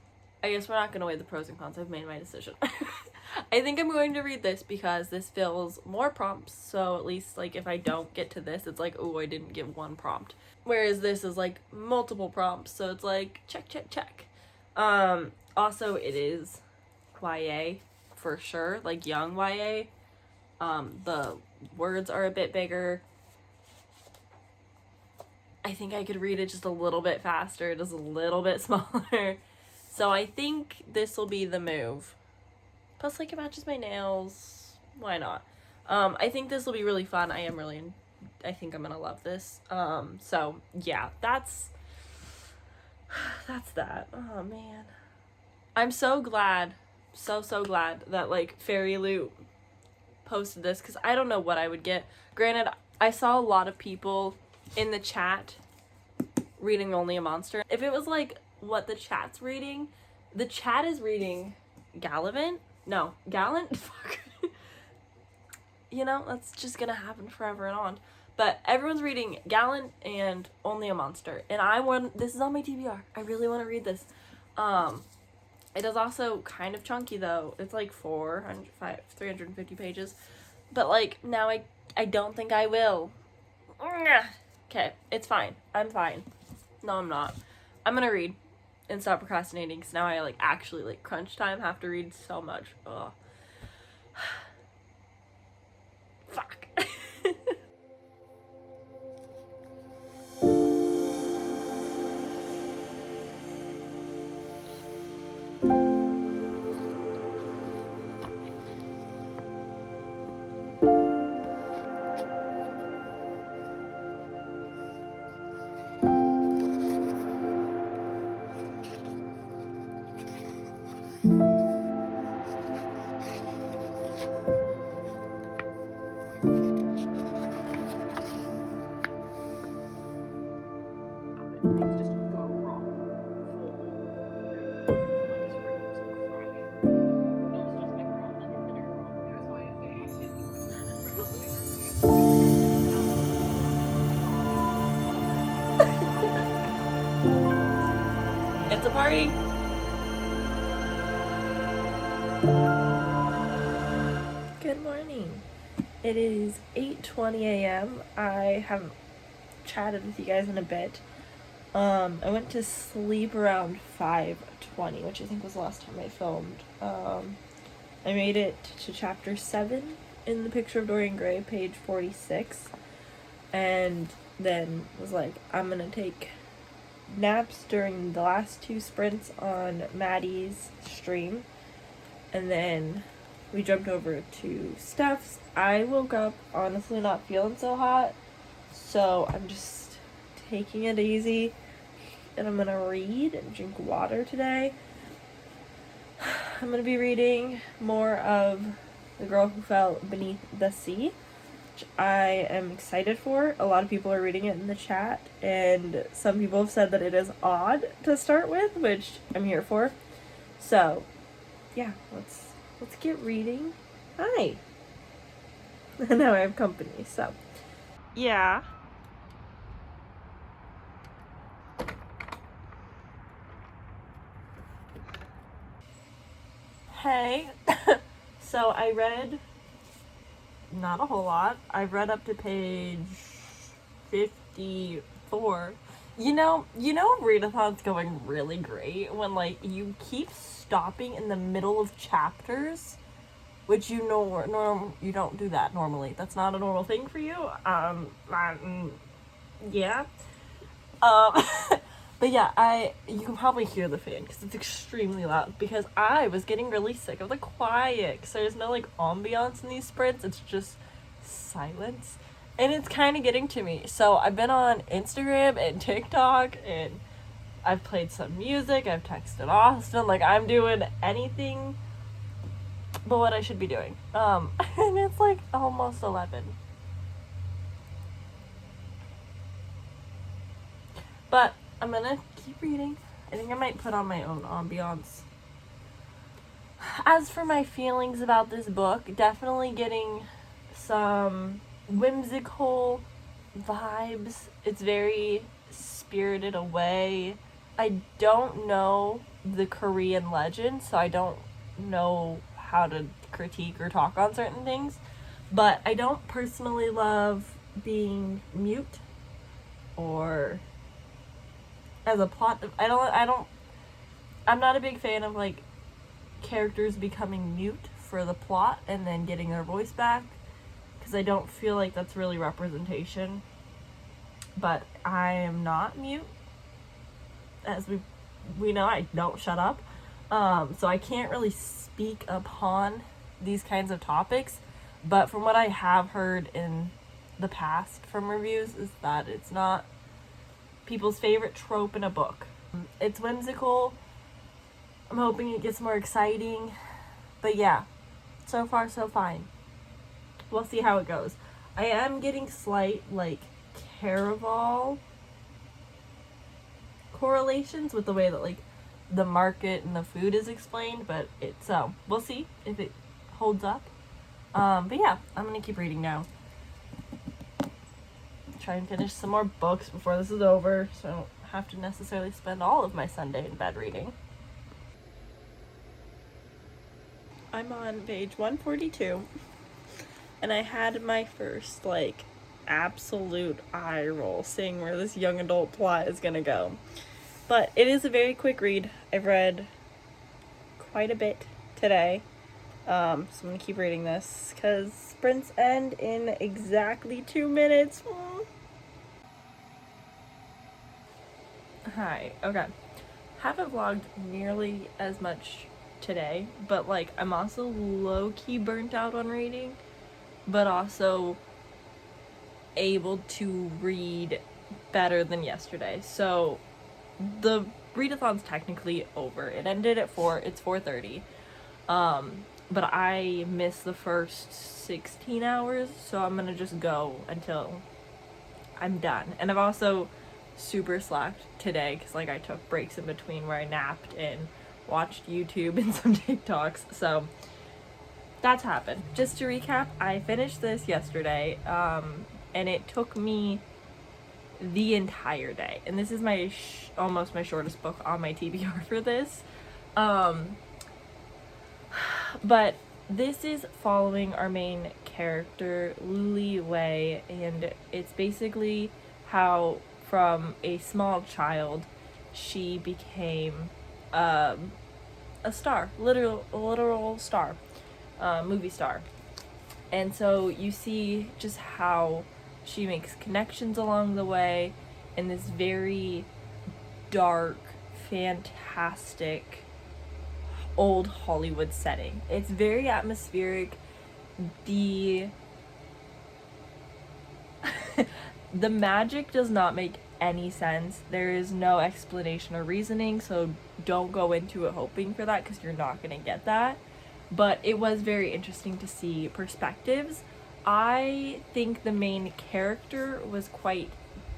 I guess we're not gonna weigh the pros and cons. I've made my decision. I think I'm going to read this because this fills more prompts, so at least, like, if I don't get to this, it's like, oh, I didn't get one prompt. Whereas this is, like, multiple prompts, so it's like, check, check, check. Also, it is YA, for sure, like, young YA. The words are a bit bigger. I think I could read it just a little bit faster, just a little bit smaller. So I think this will be the move. Plus, like, it matches my nails. Why not? I think this will be really fun. I think I'm gonna love this. So yeah, that's that. Oh man. I'm so glad, so glad that, like, Fairy Loot posted this, because I don't know what I would get. Granted, I saw a lot of people in the chat reading Only a Monster. If it was like what the chat's reading, the chat is reading Gallant. Fuck. You know, that's just gonna happen forever and on. But everyone's reading Gallant and Only a Monster, and this is on my TBR. I really want to read this. It is also kind of chunky though. It's like 350 pages. But, like, now I don't think I will. Okay, it's fine. I'm fine. No, I'm not. I'm gonna read and stop procrastinating, because now I, like, actually, like, crunch time, have to read so much. Ugh. Fuck. It's a party. Good morning. It is 8:20 a.m. I haven't chatted with you guys in a bit. I went to sleep around 5:20, which I think was the last time I filmed. I made it to chapter 7 in The Picture of Dorian Gray, page 46, and then was like, I'm gonna take naps during the last 2 sprints on Maddie's stream, and then we jumped over to Steph's. I woke up honestly not feeling so hot, so I'm just taking it easy, and I'm gonna read and drink water today. I'm gonna be reading more of The Girl Who Fell Beneath the Sea, which I am excited for. A lot of people are reading it in the chat, and some people have said that it is odd to start with, which I'm here for. So, yeah, let's get reading. Hi. Now I have company, so. Yeah. Hey. So I read not a whole lot. I've read up to page 54. You know readathon's going really great when like you keep stopping in the middle of chapters, which you don't do that normally. That's not a normal thing for you. Yeah. But yeah, you can probably hear the fan because it's extremely loud, because I was getting really sick of the quiet, because there's no like ambiance in these sprints. It's just silence, and it's kind of getting to me. So I've been on Instagram and TikTok, and I've played some music, I've texted Austin, like I'm doing anything but what I should be doing. And it's like almost 11. But I'm gonna keep reading. I think I might put on my own ambiance. As for my feelings about this book, definitely getting some whimsical vibes. It's very Spirited Away. I don't know the Korean legend, so I don't know how to critique or talk on certain things. But I don't personally love being mute, or as a plot. I'm not a big fan of like characters becoming mute for the plot and then getting their voice back, because I don't feel like that's really representation. But I am not mute, as we know. I don't shut up, so I can't really speak upon these kinds of topics. But from what I have heard in the past from reviews, is that it's not people's favorite trope in a book. It's whimsical. I'm hoping it gets more exciting. But yeah, so far so fine. We'll see how it goes. I am getting slight like Caraval correlations with the way that like the market and the food is explained, but we'll see if it holds up. But yeah, I'm gonna keep reading now. Try and finish some more books before this is over, so I don't have to necessarily spend all of my Sunday in bed reading. I'm on page 142, and I had my first like absolute eye roll seeing where this young adult plot is gonna go. But it is a very quick read. I've read quite a bit today, so I'm gonna keep reading this because sprints end in exactly 2 minutes. Hi, okay. Haven't vlogged nearly as much today, but like I'm also low-key burnt out on reading, but also able to read better than yesterday. So the readathon's technically over. It ended at 4, it's 4:30. But I missed the first 16 hours, so I'm gonna just go until I'm done. And I've also super slacked today because like I took breaks in between where I napped and watched YouTube and some TikToks, so that's happened. Just to recap, I finished this yesterday, and it took me the entire day, and this is my almost my shortest book on my TBR for this. But this is following our main character, Luli Wei, and it's basically how from a small child she became a star, literal star, movie star. And so you see just how she makes connections along the way in this very dark, fantastic old Hollywood setting. It's very atmospheric. The magic does not make any sense. There is no explanation or reasoning, so don't go into it hoping for that because you're not going to get that. But it was very interesting to see perspectives. I think the main character was quite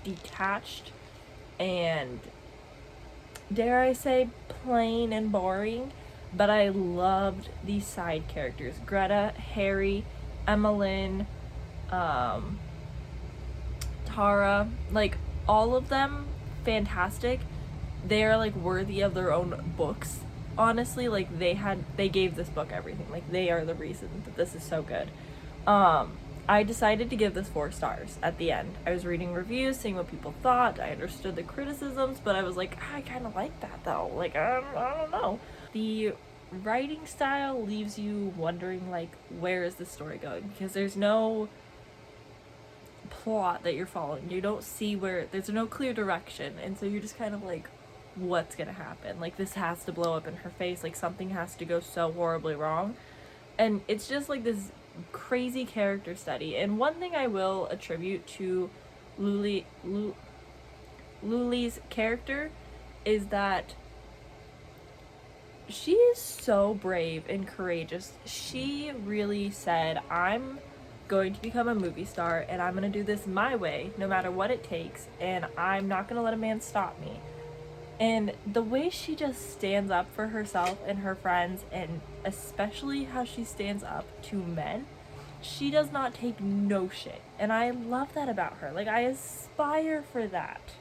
detached and, dare I say, plain and boring, but I loved these side characters. Greta, Harry, Evelyn, Tara, like, all of them, fantastic. They're, like, worthy of their own books, honestly. Like, they gave this book everything. Like, they are the reason that this is so good. I decided to give this 4 stars at the end. I was reading reviews, seeing what people thought. I understood the criticisms, but I was like, I kind of like that though. Like, I don't know. The writing style leaves you wondering, like, where is the story going? Because there's no plot that you're following. You don't see there's no clear direction. And so you're just kind of like, what's gonna happen? Like, this has to blow up in her face. Like, something has to go so horribly wrong. And it's just like this crazy character study. And one thing I will attribute to Luli's character is that she is so brave and courageous. She really said, I'm going to become a movie star and I'm going to do this my way, no matter what it takes, and I'm not going to let a man stop me. And the way she just stands up for herself and her friends, and especially how she stands up to men, she does not take no shit. And I love that about her. Like, I aspire for that.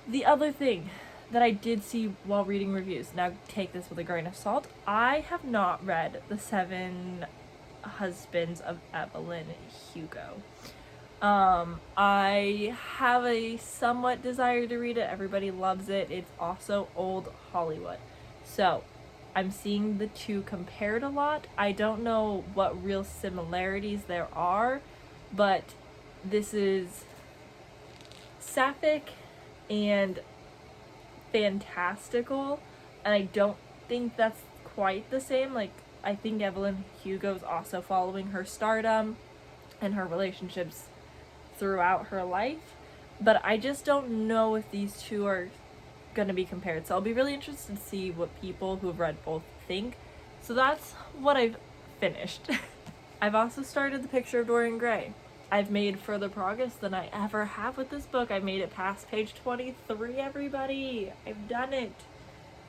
The other thing that I did see while reading reviews, now take this with a grain of salt, I have not read The 7 Husbands of Evelyn Hugo. I have a somewhat desire to read it. Everybody loves it. It's also old Hollywood. So, I'm seeing the two compared a lot. I don't know what real similarities there are, but this is sapphic and fantastical, and I don't think that's quite the same. Like, I think Evelyn Hugo's also following her stardom and her relationships throughout her life, but I just don't know if these two are going to be compared. So I'll be really interested to see what people who have read both think. So that's what I've finished. I've also started The Picture of Dorian Gray. I've made further progress than I ever have with this book. I made it past page 23, everybody. I've done it.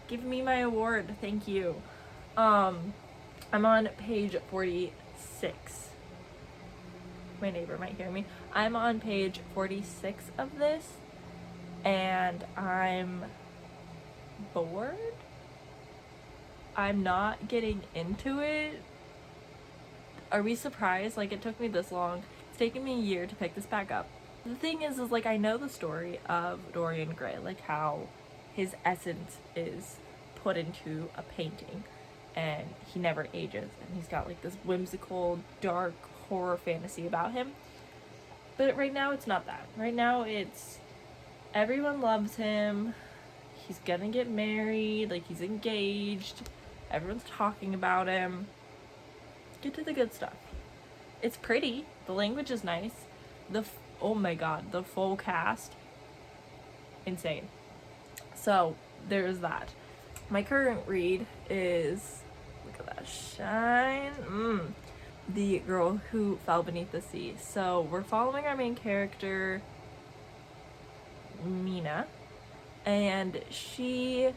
Give me my award. Thank you. I'm on page 46. My neighbor might hear me. I'm on page 46 of this, and I'm bored. I'm not getting into it. Are we surprised? Like, it took me this long. It's taken me a year to pick this back up. The thing is like, I know the story of Dorian Gray, like how his essence is put into a painting and he never ages, and he's got like this whimsical, dark horror fantasy about him. But right now it's not that. Right now it's everyone loves him. He's gonna get married, like he's engaged. Everyone's talking about him. Get to the good stuff. It's pretty. The language is nice. Oh my god, the full cast. Insane. So there's that. My current read is, look at that shine. The Girl Who Fell Beneath the Sea. So we're following our main character, Mina, and she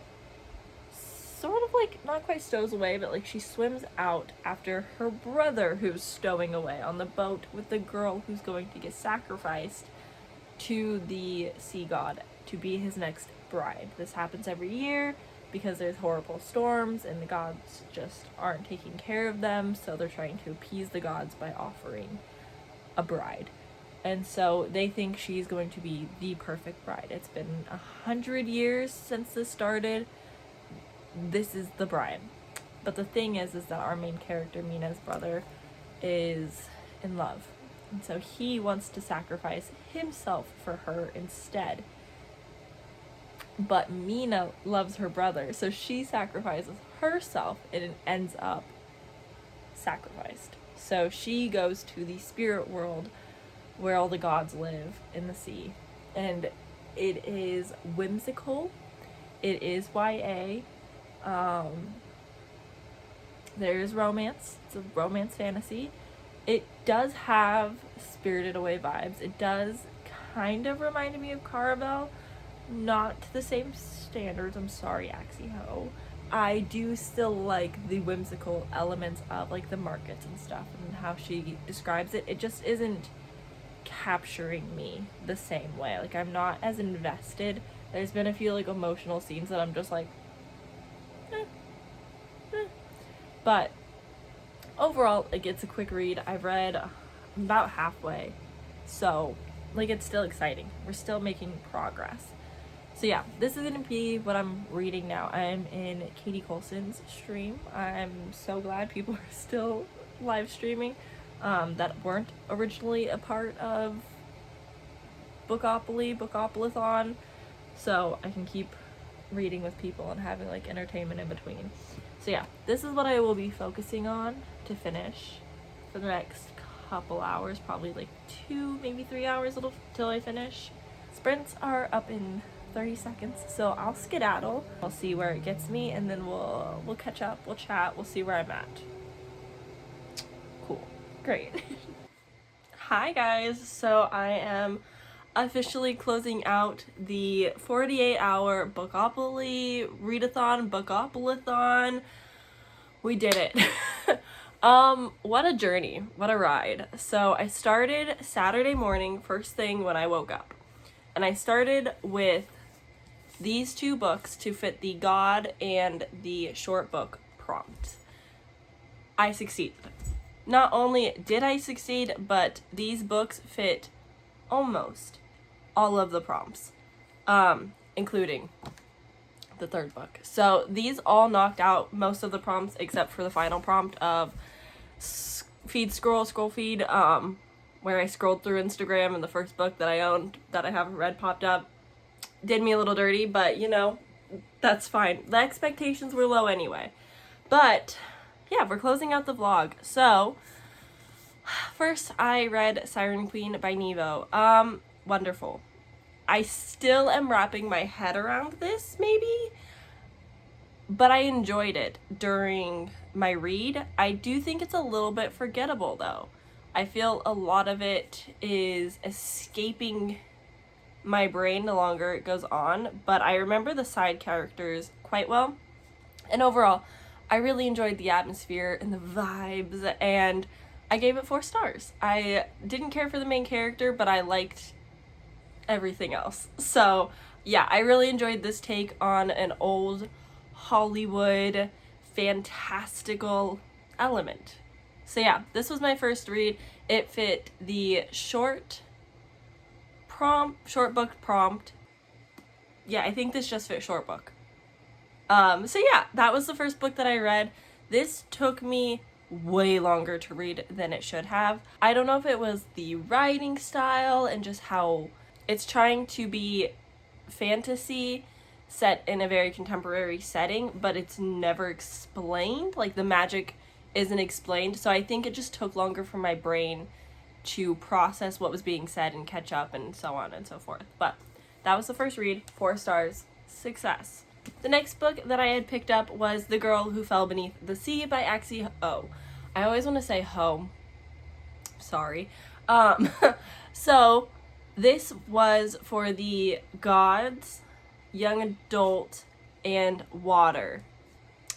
sort of like, not quite stows away, but like she swims out after her brother who's stowing away on the boat with the girl who's going to get sacrificed to the sea god to be his next bride. This happens every year because there's horrible storms and the gods just aren't taking care of them, so they're trying to appease the gods by offering a bride. And so they think she's going to be the perfect bride. It's been 100 years since this started. This is the bride. But the thing is that our main character, Mina's brother, is in love. And so he wants to sacrifice himself for her instead. But Mina loves her brother, so she sacrifices herself and it ends up sacrificed. So she goes to the spirit world where all the gods live in the sea. and it is whimsical. It is YA. There's romance. It's a romance fantasy. It does have Spirited Away vibes. It does kind of remind me of Caravel. Not to the same standards. I'm sorry, Axie Ho. I do still like the whimsical elements of like the markets and stuff and how she describes it. It just isn't capturing me the same way. Like, I'm not as invested. There's been a few like emotional scenes that I'm just like but overall, like, it's a quick read. I've read about halfway, so like it's still exciting. We're still making progress. So yeah, this is gonna be what I'm reading now. I'm in Katie Coulson's stream. I'm so glad people are still live streaming that weren't originally a part of bookoplathon, so I can keep reading with people and having like entertainment in between. So yeah, this is what I will be focusing on to finish for the next couple hours, probably like 2, maybe 3 hours till I finish. Sprints are up in 30 seconds, so I'll skedaddle. I'll see where it gets me, and then we'll catch up, we'll chat, we'll see where I'm at. Cool. Great. Hi guys, so I am officially closing out the 48-hour Bookopoly readathon. We did it. What a journey, what a ride. So I started Saturday morning, first thing when I woke up, and I started with these 2 books to fit the God and the short book prompt. I succeeded. Not only did I succeed, but these books fit almost all of the prompts, including the 3rd book. So these all knocked out most of the prompts except for the final prompt of scroll feed, where I scrolled through Instagram, and the first book that I owned that I haven't read popped up. Did me a little dirty, but you know, that's fine. The expectations were low anyway. But yeah, we're closing out the vlog. So first I read Siren Queen by Nevo. Wonderful. I still am wrapping my head around this, maybe, but I enjoyed it during my read. I do think it's a little bit forgettable though. I feel a lot of it is escaping my brain the longer it goes on, but I remember the side characters quite well. And overall, I really enjoyed the atmosphere and the vibes, and I gave it 4 stars. I didn't care for the main character, but I liked everything else. So yeah, I really enjoyed this take on an old Hollywood fantastical element. So yeah, this was my first read. It fit the short book prompt. Yeah, I think this just fit short book. So yeah, that was the first book that I read. This took me way longer to read than it should have. I don't know if it was the writing style and just how it's trying to be fantasy set in a very contemporary setting, but it's never explained. Like, the magic isn't explained, so I think it just took longer for my brain to process what was being said and catch up and so on and so forth. But that was the first read. 4 stars. Success. The next book that I had picked up was The Girl Who Fell Beneath the Sea by Axie Ho. I always want to say Ho. Sorry. So this was for the gods, young adult, and water.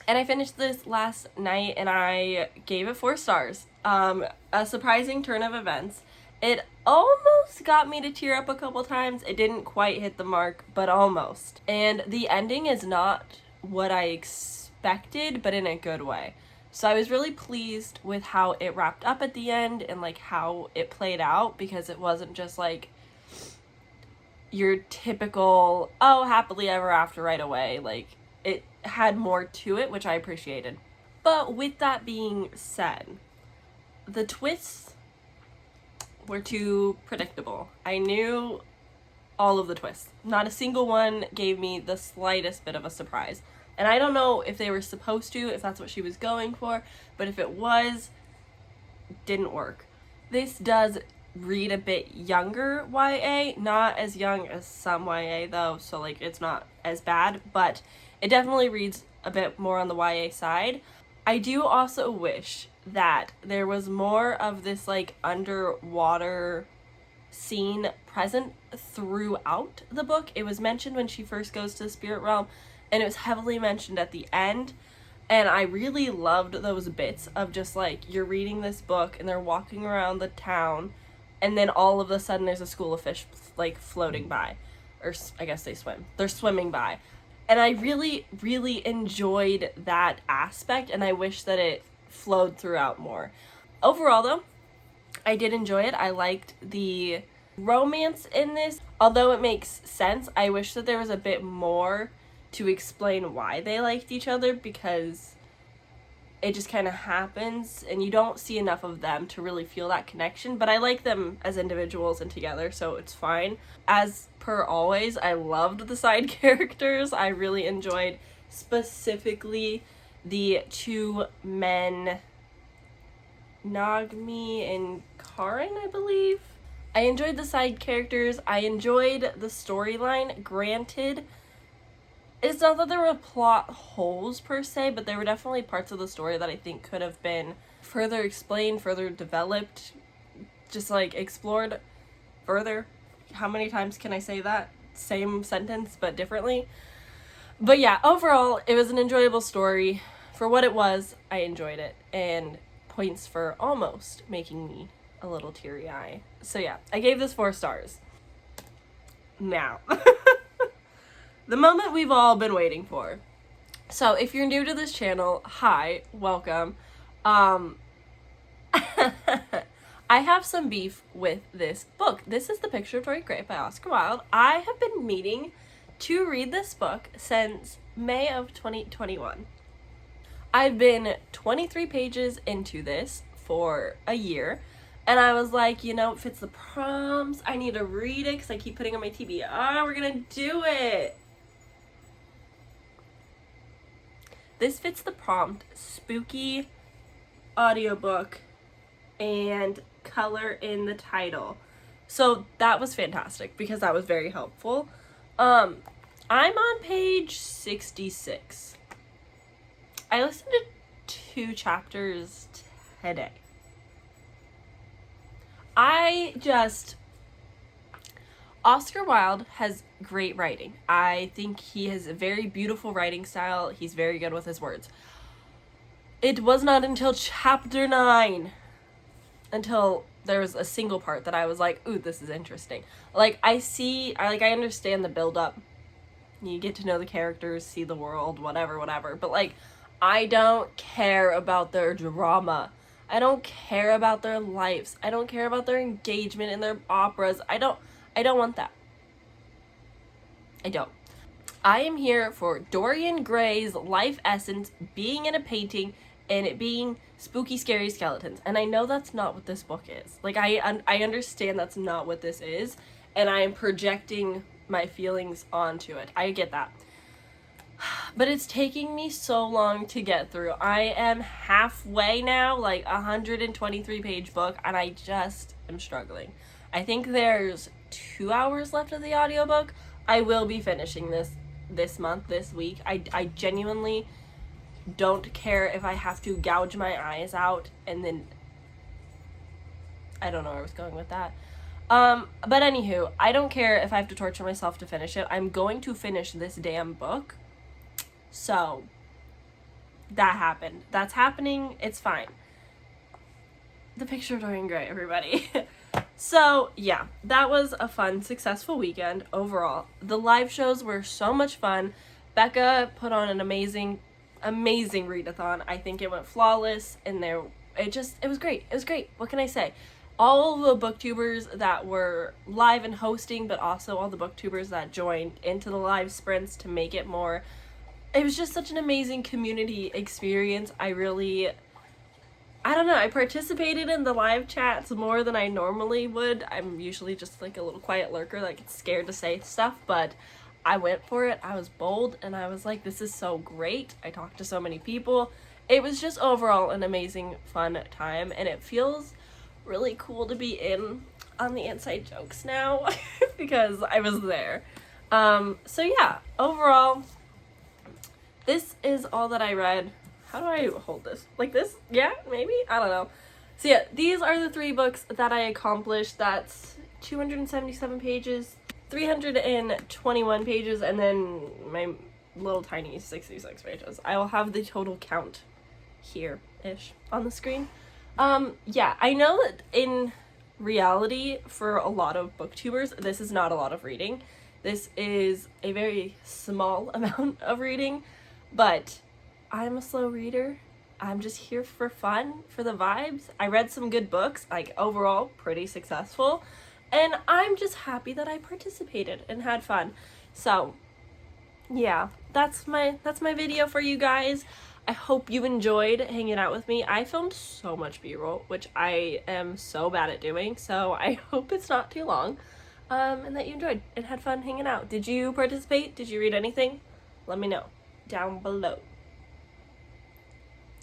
And I finished this last night and I gave it 4 stars. A surprising turn of events. It almost got me to tear up a couple times. It didn't quite hit the mark, but almost. And the ending is not what I expected, but in a good way. So I was really pleased with how it wrapped up at the end and like how it played out, because it wasn't just like your typical, oh, happily ever after right away. Like, it had more to it, which I appreciated. But with that being said, the twists were too predictable. I knew all of the twists. Not a single one gave me the slightest bit of a surprise. And I don't know if they were supposed to, if that's what she was going for, but if it was, didn't work. This does read a bit younger YA, not as young as some YA though, so like it's not as bad, but it definitely reads a bit more on the YA side. I do also wish that there was more of this like underwater scene present throughout the book. It was mentioned when she first goes to the spirit realm, and it was heavily mentioned at the end, and I really loved those bits of just like you're reading this book and they're walking around the town, and then all of a sudden there's a school of fish like floating by, or I guess they're swimming by, and I really enjoyed that aspect, and I wish that it flowed throughout more. Overall though, I did enjoy it. I liked the romance in this. Although it makes sense, I wish that there was a bit more to explain why they liked each other, because it just kind of happens and you don't see enough of them to really feel that connection. But I like them as individuals and together, so it's fine. As per always, I loved the side characters. I really enjoyed specifically the two men, Nagmi and Karin, I believe. I enjoyed the side characters. I enjoyed the storyline. Granted, it's not that there were plot holes per se, but there were definitely parts of the story that I think could have been further explained, further developed, just like explored further. How many times can I say that? Same sentence, but differently. But yeah, overall, it was an enjoyable story. For what it was, I enjoyed it. And points for almost making me a little teary-eyed. So yeah, I gave this 4 stars. Now, the moment we've all been waiting for. So if you're new to this channel, hi, welcome. I have some beef with this book. This is The Picture of Dorian Gray by Oscar Wilde. I have been meaning to read this book since May of 2021. I've been 23 pages into this for a year, and I was like, you know, it fits the prompts. I need to read it because I keep putting on my TBR. We're gonna do it. This fits the prompt: spooky audiobook and color in the title. So that was fantastic because that was very helpful. I'm on page 66. I listened to 2 chapters today. Oscar Wilde has great writing. I think he has a very beautiful writing style. He's very good with his words. It was not until chapter 9, until there was a single part that I was like, ooh, this is interesting. Like, I understand the build-up. You get to know the characters, see the world, whatever. But, like, I don't care about their drama. I don't care about their lives. I don't care about their engagement in their operas. I don't want that. I don't. I am here for Dorian Gray's life essence being in a painting and it being spooky, scary skeletons. And I know that's not what this book is. Like, I understand that's not what this is, and I am projecting my feelings onto it. I get that. But it's taking me so long to get through. I am halfway now, like 123 page book, and I just am struggling. I think there's 2 hours left of the audiobook. I will be finishing this month, this week. I genuinely don't care if I have to gouge my eyes out, and then I don't know where I was going with that. But anywho, I don't care if I have to torture myself to finish it. I'm going to finish this damn book. So, that happened. That's happening. It's fine. The Picture of Dorian Gray, everybody. So, yeah, that was a fun, successful weekend overall. The live shows were so much fun. Becca put on an amazing readathon. I think it went flawless, and it was great. It was great. What can I say? All the booktubers that were live and hosting, but also all the booktubers that joined into the live sprints to make it more. It was just such an amazing community experience. I don't know, I participated in the live chats more than I normally would. I'm usually just like a little quiet lurker that gets scared to say stuff, but I went for it. I was bold, and I was like, this is so great. I talked to so many people. It was just overall an amazing, fun time, and it feels really cool to be in on the inside jokes now because I was there. So yeah, overall, this is all that I read. How do I hold this? Like this? Yeah, maybe? I don't know. So yeah, these are the 3 books that I accomplished. That's 277 pages, 321 pages, and then my little tiny 66 pages. I will have the total count here-ish on the screen. Yeah, I know that in reality, for a lot of booktubers, this is not a lot of reading. This is a very small amount of reading, but I'm a slow reader. I'm just here for fun, for the vibes. I read some good books, like overall pretty successful, and I'm just happy that I participated and had fun. So yeah, that's my video for you guys. I hope you enjoyed hanging out with me. I filmed so much B-roll, which I am so bad at doing, so I hope it's not too long, and that you enjoyed and had fun hanging out. Did you participate? Did you read anything? Let me know down below.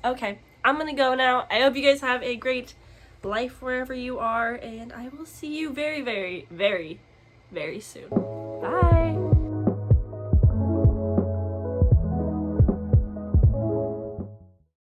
Okay, I'm gonna go now. I hope you guys have a great life wherever you are, and I will see you very, very, very, very soon. Bye!